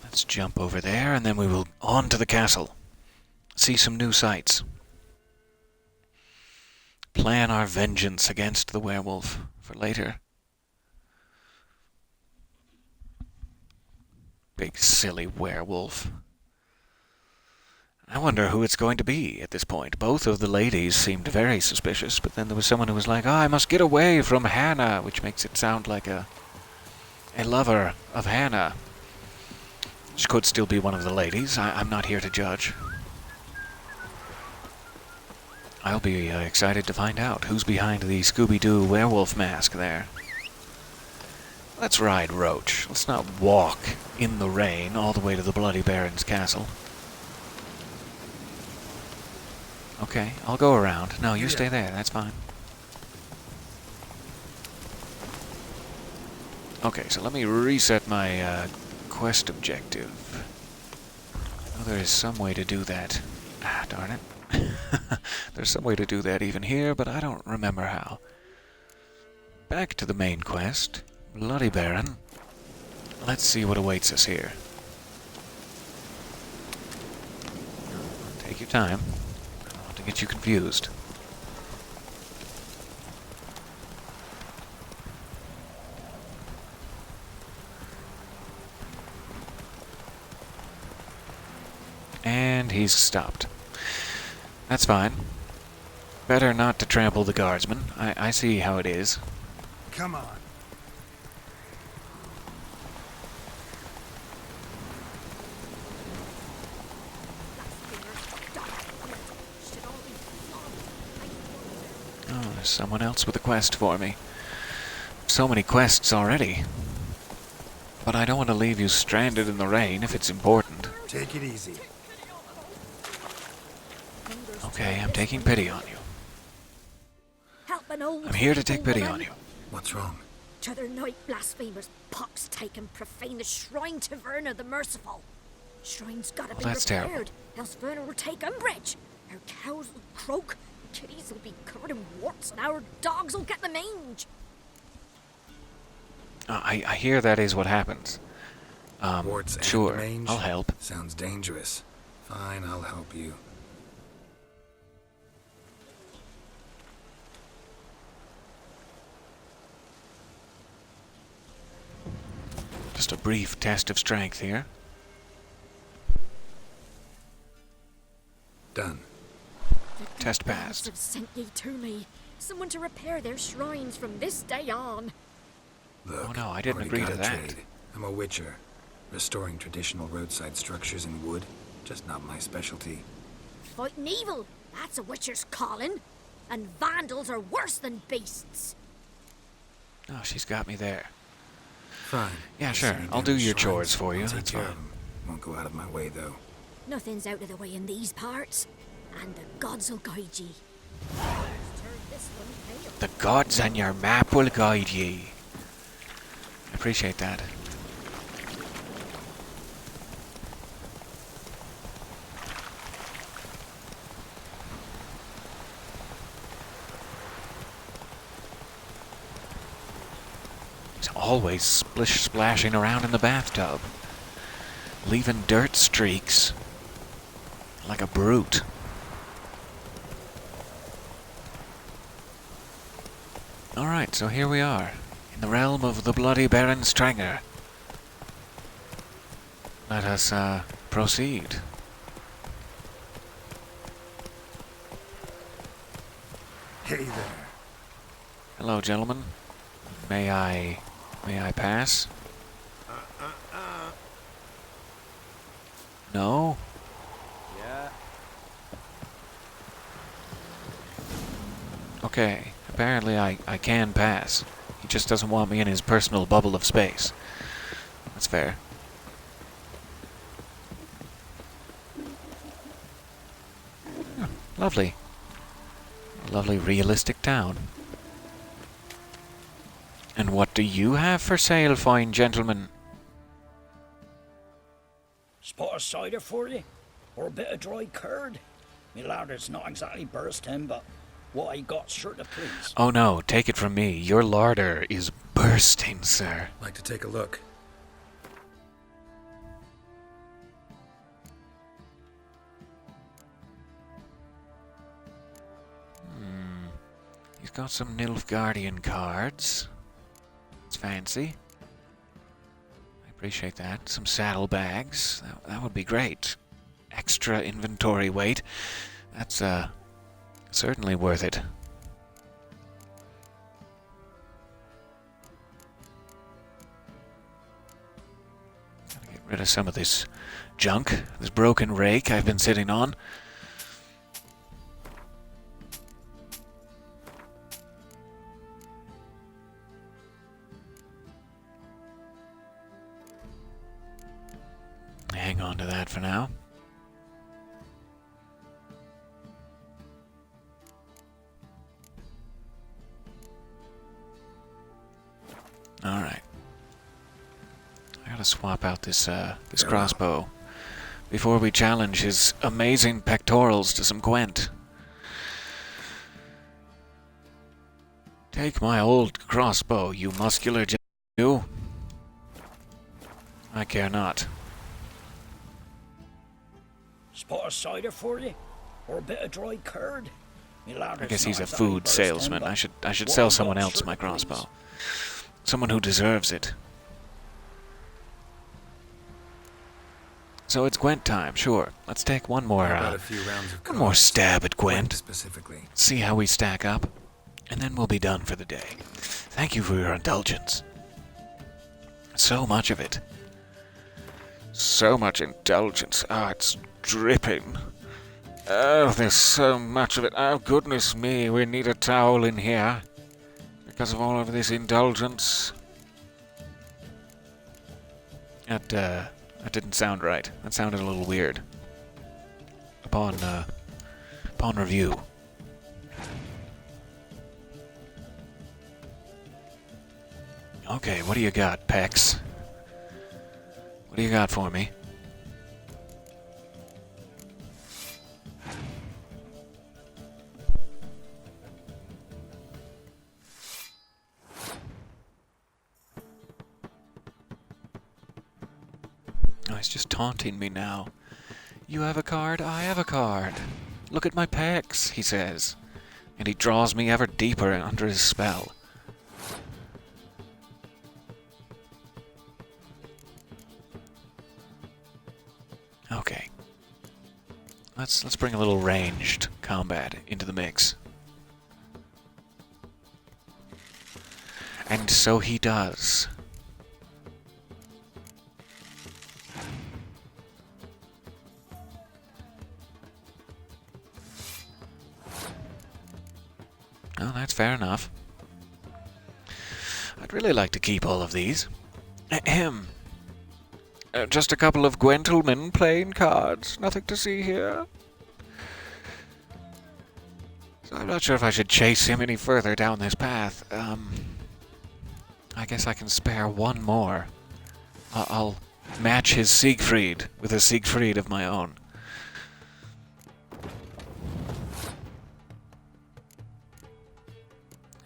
Let's jump over there and then we will on to the castle. See some new sights. Plan our vengeance against the werewolf for later. Big silly werewolf. I wonder who it's going to be at this point. Both of the ladies seemed very suspicious, but then there was someone who was like, "Oh, I must get away from Hannah," which makes it sound like a lover of Hannah. She could still be one of the ladies. I'm not here to judge. I'll be excited to find out who's behind the Scooby-Doo werewolf mask there. Let's ride Roach. Let's not walk in the rain all the way to the Bloody Baron's castle. Okay, I'll go around. No, you stay there. That's fine. Okay, so let me reset my quest objective. Oh, there is some way to do that. Ah, darn it. There's some way to do that even here, but I don't remember how. Back to the main quest. Bloody Baron. Let's see what awaits us here. Take your time. I don't want to get you confused. And he's stopped. That's fine. Better not to trample the guardsman. I see how it is. Come on. Oh, there's someone else with a quest for me. So many quests already. But I don't want to leave you stranded in the rain if it's important. Take it easy. Okay, I'm taking pity on you. an old I'm here to people take pity woman. on you. What's wrong? T'other night, blasphemers pox take and profane the shrine to Verna the Merciful. Shrine's gotta be that's repaired, terrible. else Verna will take umbrage. Our cows will croak, kitties will be covered in warts, and our dogs will get the mange. I hear that is what happens. Warts and Sure, the mange? I'll help. Sounds dangerous. Fine, I'll help you. Just a brief test of strength here. Done. Test Gods passed. have sent ye to me. Someone to repair their shrines from this day on. Look, Oh no, I didn't already agree got to a that. trade. I'm a witcher. Restoring traditional roadside structures in wood, just not my specialty. Fighting evil, that's a witcher's calling. And vandals are worse than beasts. Oh, she's got me there. Fine. Yeah, You sure. see me I'll down do the your shrines, chores for you. I'll take That's care of fine. 'em. Won't go out of my way, though. Nothing's out of the way in these parts. And the gods will guide ye. Turn this one pale. The gods and your map will guide ye. I appreciate that. He's always splashing around in the bathtub, leaving dirt streaks like a brute. Alright, so here we are, in the realm of the bloody Baron Stranger. Let us, proceed. Hey there. Hello, gentlemen. May I pass? No? Yeah. Okay, apparently I can pass. He just doesn't want me in his personal bubble of space. That's fair. Oh, lovely. A lovely realistic town. And what do you have for sale, fine gentlemen? Spot of cider for you? Or a bit of dry curd? Me larder's not exactly bursting, but what I got's sure to please. Oh no, take it from me. Your larder is bursting, sir. Like to take a look. He's got some Nilfgaardian cards. It's fancy. I appreciate that. Some saddlebags. That would be great. Extra inventory weight. That's, certainly worth it. Gotta get rid of some of this junk, this broken rake I've been sitting on. Hang on to that for now. Alright. I gotta swap out this crossbow before we challenge his amazing pectorals to some Gwent. Take my old crossbow, you muscular you. I care not. Spot of cider for you? Or a bit of dry curd? Me larder's I guess not he's a exactly food bursting, salesman. but I should what sell I someone got's else sure my to please. crossbow. Someone who deserves it. So it's Gwent time, sure. Let's take one more How about a few rounds of one more cards? stab at Gwent. Specifically. See how we stack up, and then we'll be done for the day. Thank you for your indulgence. So much of it. So much indulgence. Ah, it's dripping. Oh, there's so much of it. Oh, goodness me, we need a towel in here. Because of all of this indulgence. That didn't sound right. That sounded a little weird. Upon review. Okay, what do you got, Pex? What do you got for me? Oh, he's just taunting me now. You have a card, I have a card. Look at my pecs, he says. And he draws me ever deeper under his spell. Okay. Let's bring a little ranged combat into the mix. And so he does. Oh, that's fair enough. I'd really like to keep all of these. Ahem. Just a couple of gentlemen playing cards. Nothing to see here. So I'm not sure if I should chase him any further down this path. I guess I can spare one more. I'll match his Siegfried with a Siegfried of my own.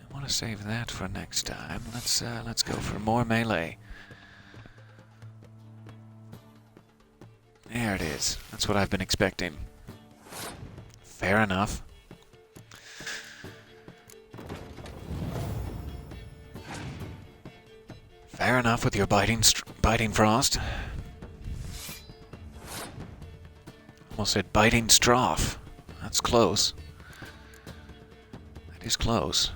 I want to save that for next time. Let's go for more melee. There it is. That's what I've been expecting. Fair enough. Fair enough with your biting frost. Almost said biting stroff. That's close. That is close.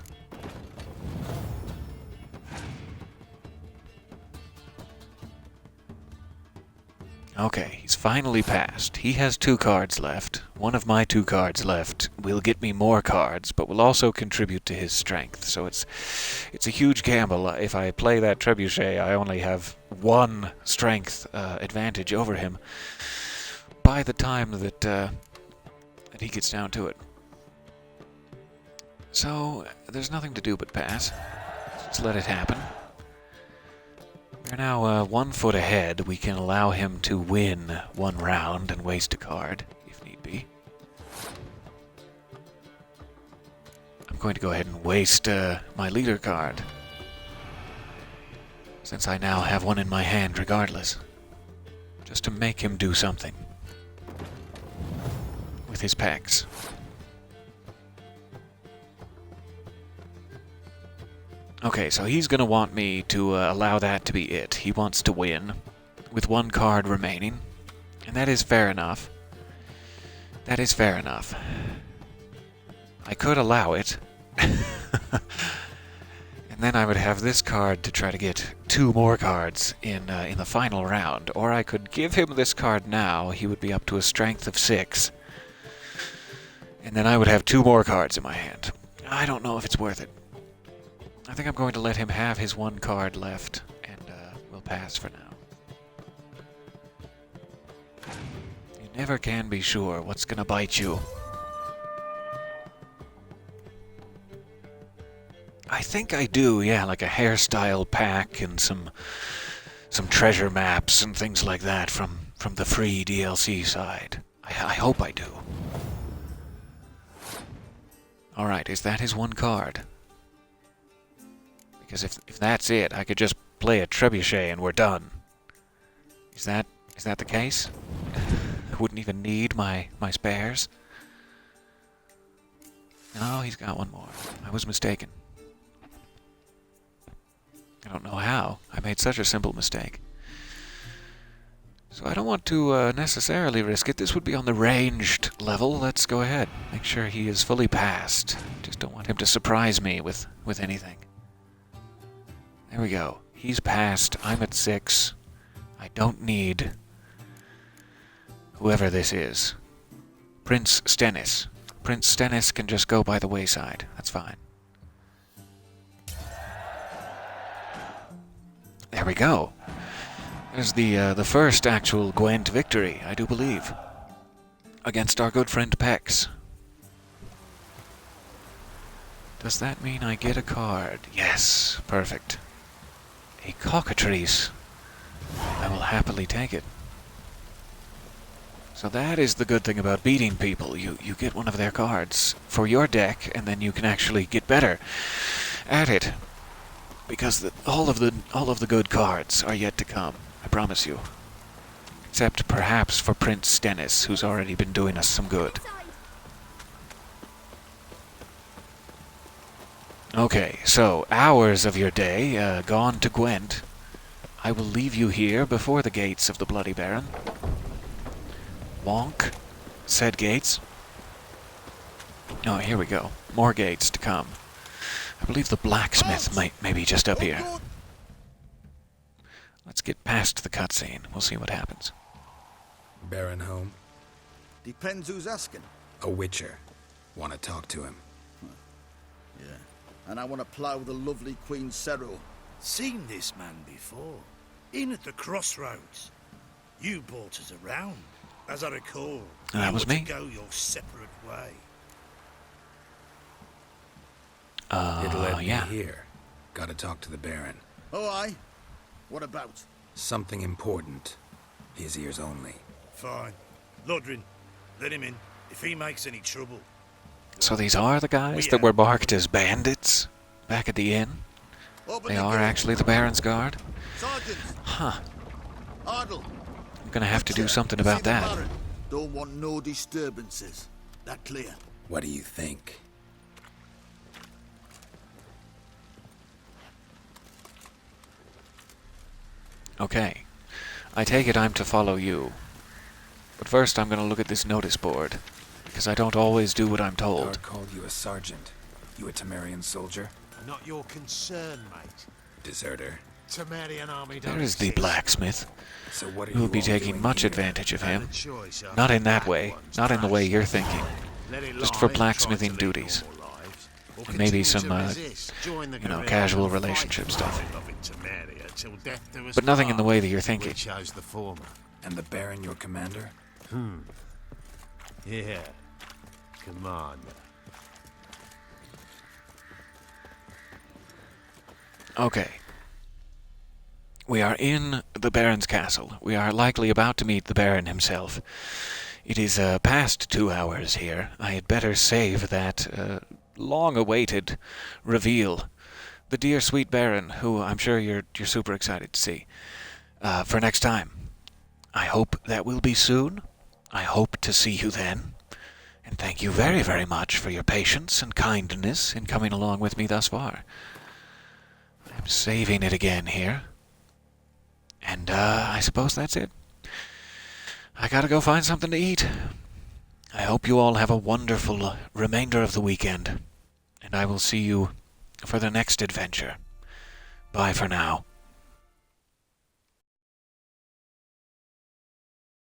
Okay, he's finally passed. He has 2 cards left. One of my 2 cards left will get me more cards, but will also contribute to his strength. So it's a huge gamble. If I play that trebuchet, I only have 1 strength advantage over him by the time that he gets down to it. So there's nothing to do but pass. Just let it happen. We're now 1 foot ahead. We can allow him to win 1 round and waste a card, if need be. I'm going to go ahead and waste my leader card, since I now have 1 in my hand regardless, just to make him do something with his packs. Okay, so he's going to want me to allow that to be it. He wants to win with 1 card remaining, and that is fair enough. That is fair enough. I could allow it, and then I would have this card to try to get 2 more cards in the final round, or I could give him this card now. He would be up to a strength of 6, and then I would have 2 more cards in my hand. I don't know if it's worth it. I think I'm going to let him have his 1 card left, and we'll pass for now. You never can be sure what's gonna bite you. I think I do, yeah, like a hairstyle pack and some treasure maps and things like that from the free DLC side. I hope I do. Alright, is that his 1 card? Because if that's it, I could just play a trebuchet and we're done. Is that the case? I wouldn't even need my spares. No, he's got 1 more. I was mistaken. I don't know how. I made such a simple mistake. So I don't want to necessarily risk it. This would be on the ranged level. Let's go ahead. Make sure he is fully passed. Just don't want him to surprise me with anything. There we go. He's passed. I'm at 6. I don't need whoever this is. Prince Stennis. Prince Stennis can just go by the wayside. That's fine. There we go. There's the first actual Gwent victory, I do believe, against our good friend Pex. Does that mean I get a card? Yes, perfect. A cockatrice. I will happily take it. So that is the good thing about beating people. You get one of their cards for your deck, and then you can actually get better at it. Because all of the good cards are yet to come, I promise you. Except perhaps for Prince Stennis, who's already been doing us some good. Okay, so hours of your day gone to Gwent. I will leave you here before the gates of the Bloody Baron. Wonk, said gates. Oh, here we go. More gates to come. I believe the blacksmith may be just up here. Let's get past the cutscene. We'll see what happens. Baron home? Depends who's asking. A witcher. Want to talk to him. Yeah. And I want to plough the lovely Queen Cyril. Seen this man before. In at the crossroads. You brought us around. As I recall, that was me. To go your separate way. It led yeah. me here. Gotta talk to the Baron. Oh, aye? What about? Something important. His ears only. Fine. Lodrin, let him in. If he makes any trouble. So these are the guys that were marked as bandits back at the inn? They are actually the Baron's Guard? Sergeant! Huh. Ardle! I'm gonna have to do something about that. Don't want no disturbances. That clear? What do you think? Okay. I take it I'm to follow you. But first I'm gonna look at this notice board, because I don't always do what I'm told. Guard called you a sergeant. You a Temerian soldier? Not your concern, mate. Deserter. Temerian army don't There is the exist. blacksmith, So what are who will you be all taking doing much here? advantage of him. Choice after Not in that that way. one's Not in the way trashed. you're thinking. Let it Just lie for and try blacksmithing to lead duties. normal lives, or And maybe continue some, to resist, join the you know, guerrilla casual and fight relationship for stuff. loving Temeria till death do us But nothing in the part. way that you're thinking. We chose the former. And the Baron your commander? Yeah. Commander. Okay. We are in the Baron's castle. We are likely about to meet the Baron himself. It is past 2 hours here. I had better save that long-awaited reveal. The dear sweet Baron, who I'm sure you're super excited to see, for next time. I hope that will be soon. I hope to see you then. And thank you very, very much for your patience and kindness in coming along with me thus far. I'm saving it again here. And I suppose that's it. I gotta go find something to eat. I hope you all have a wonderful remainder of the weekend. And I will see you for the next adventure. Bye for now.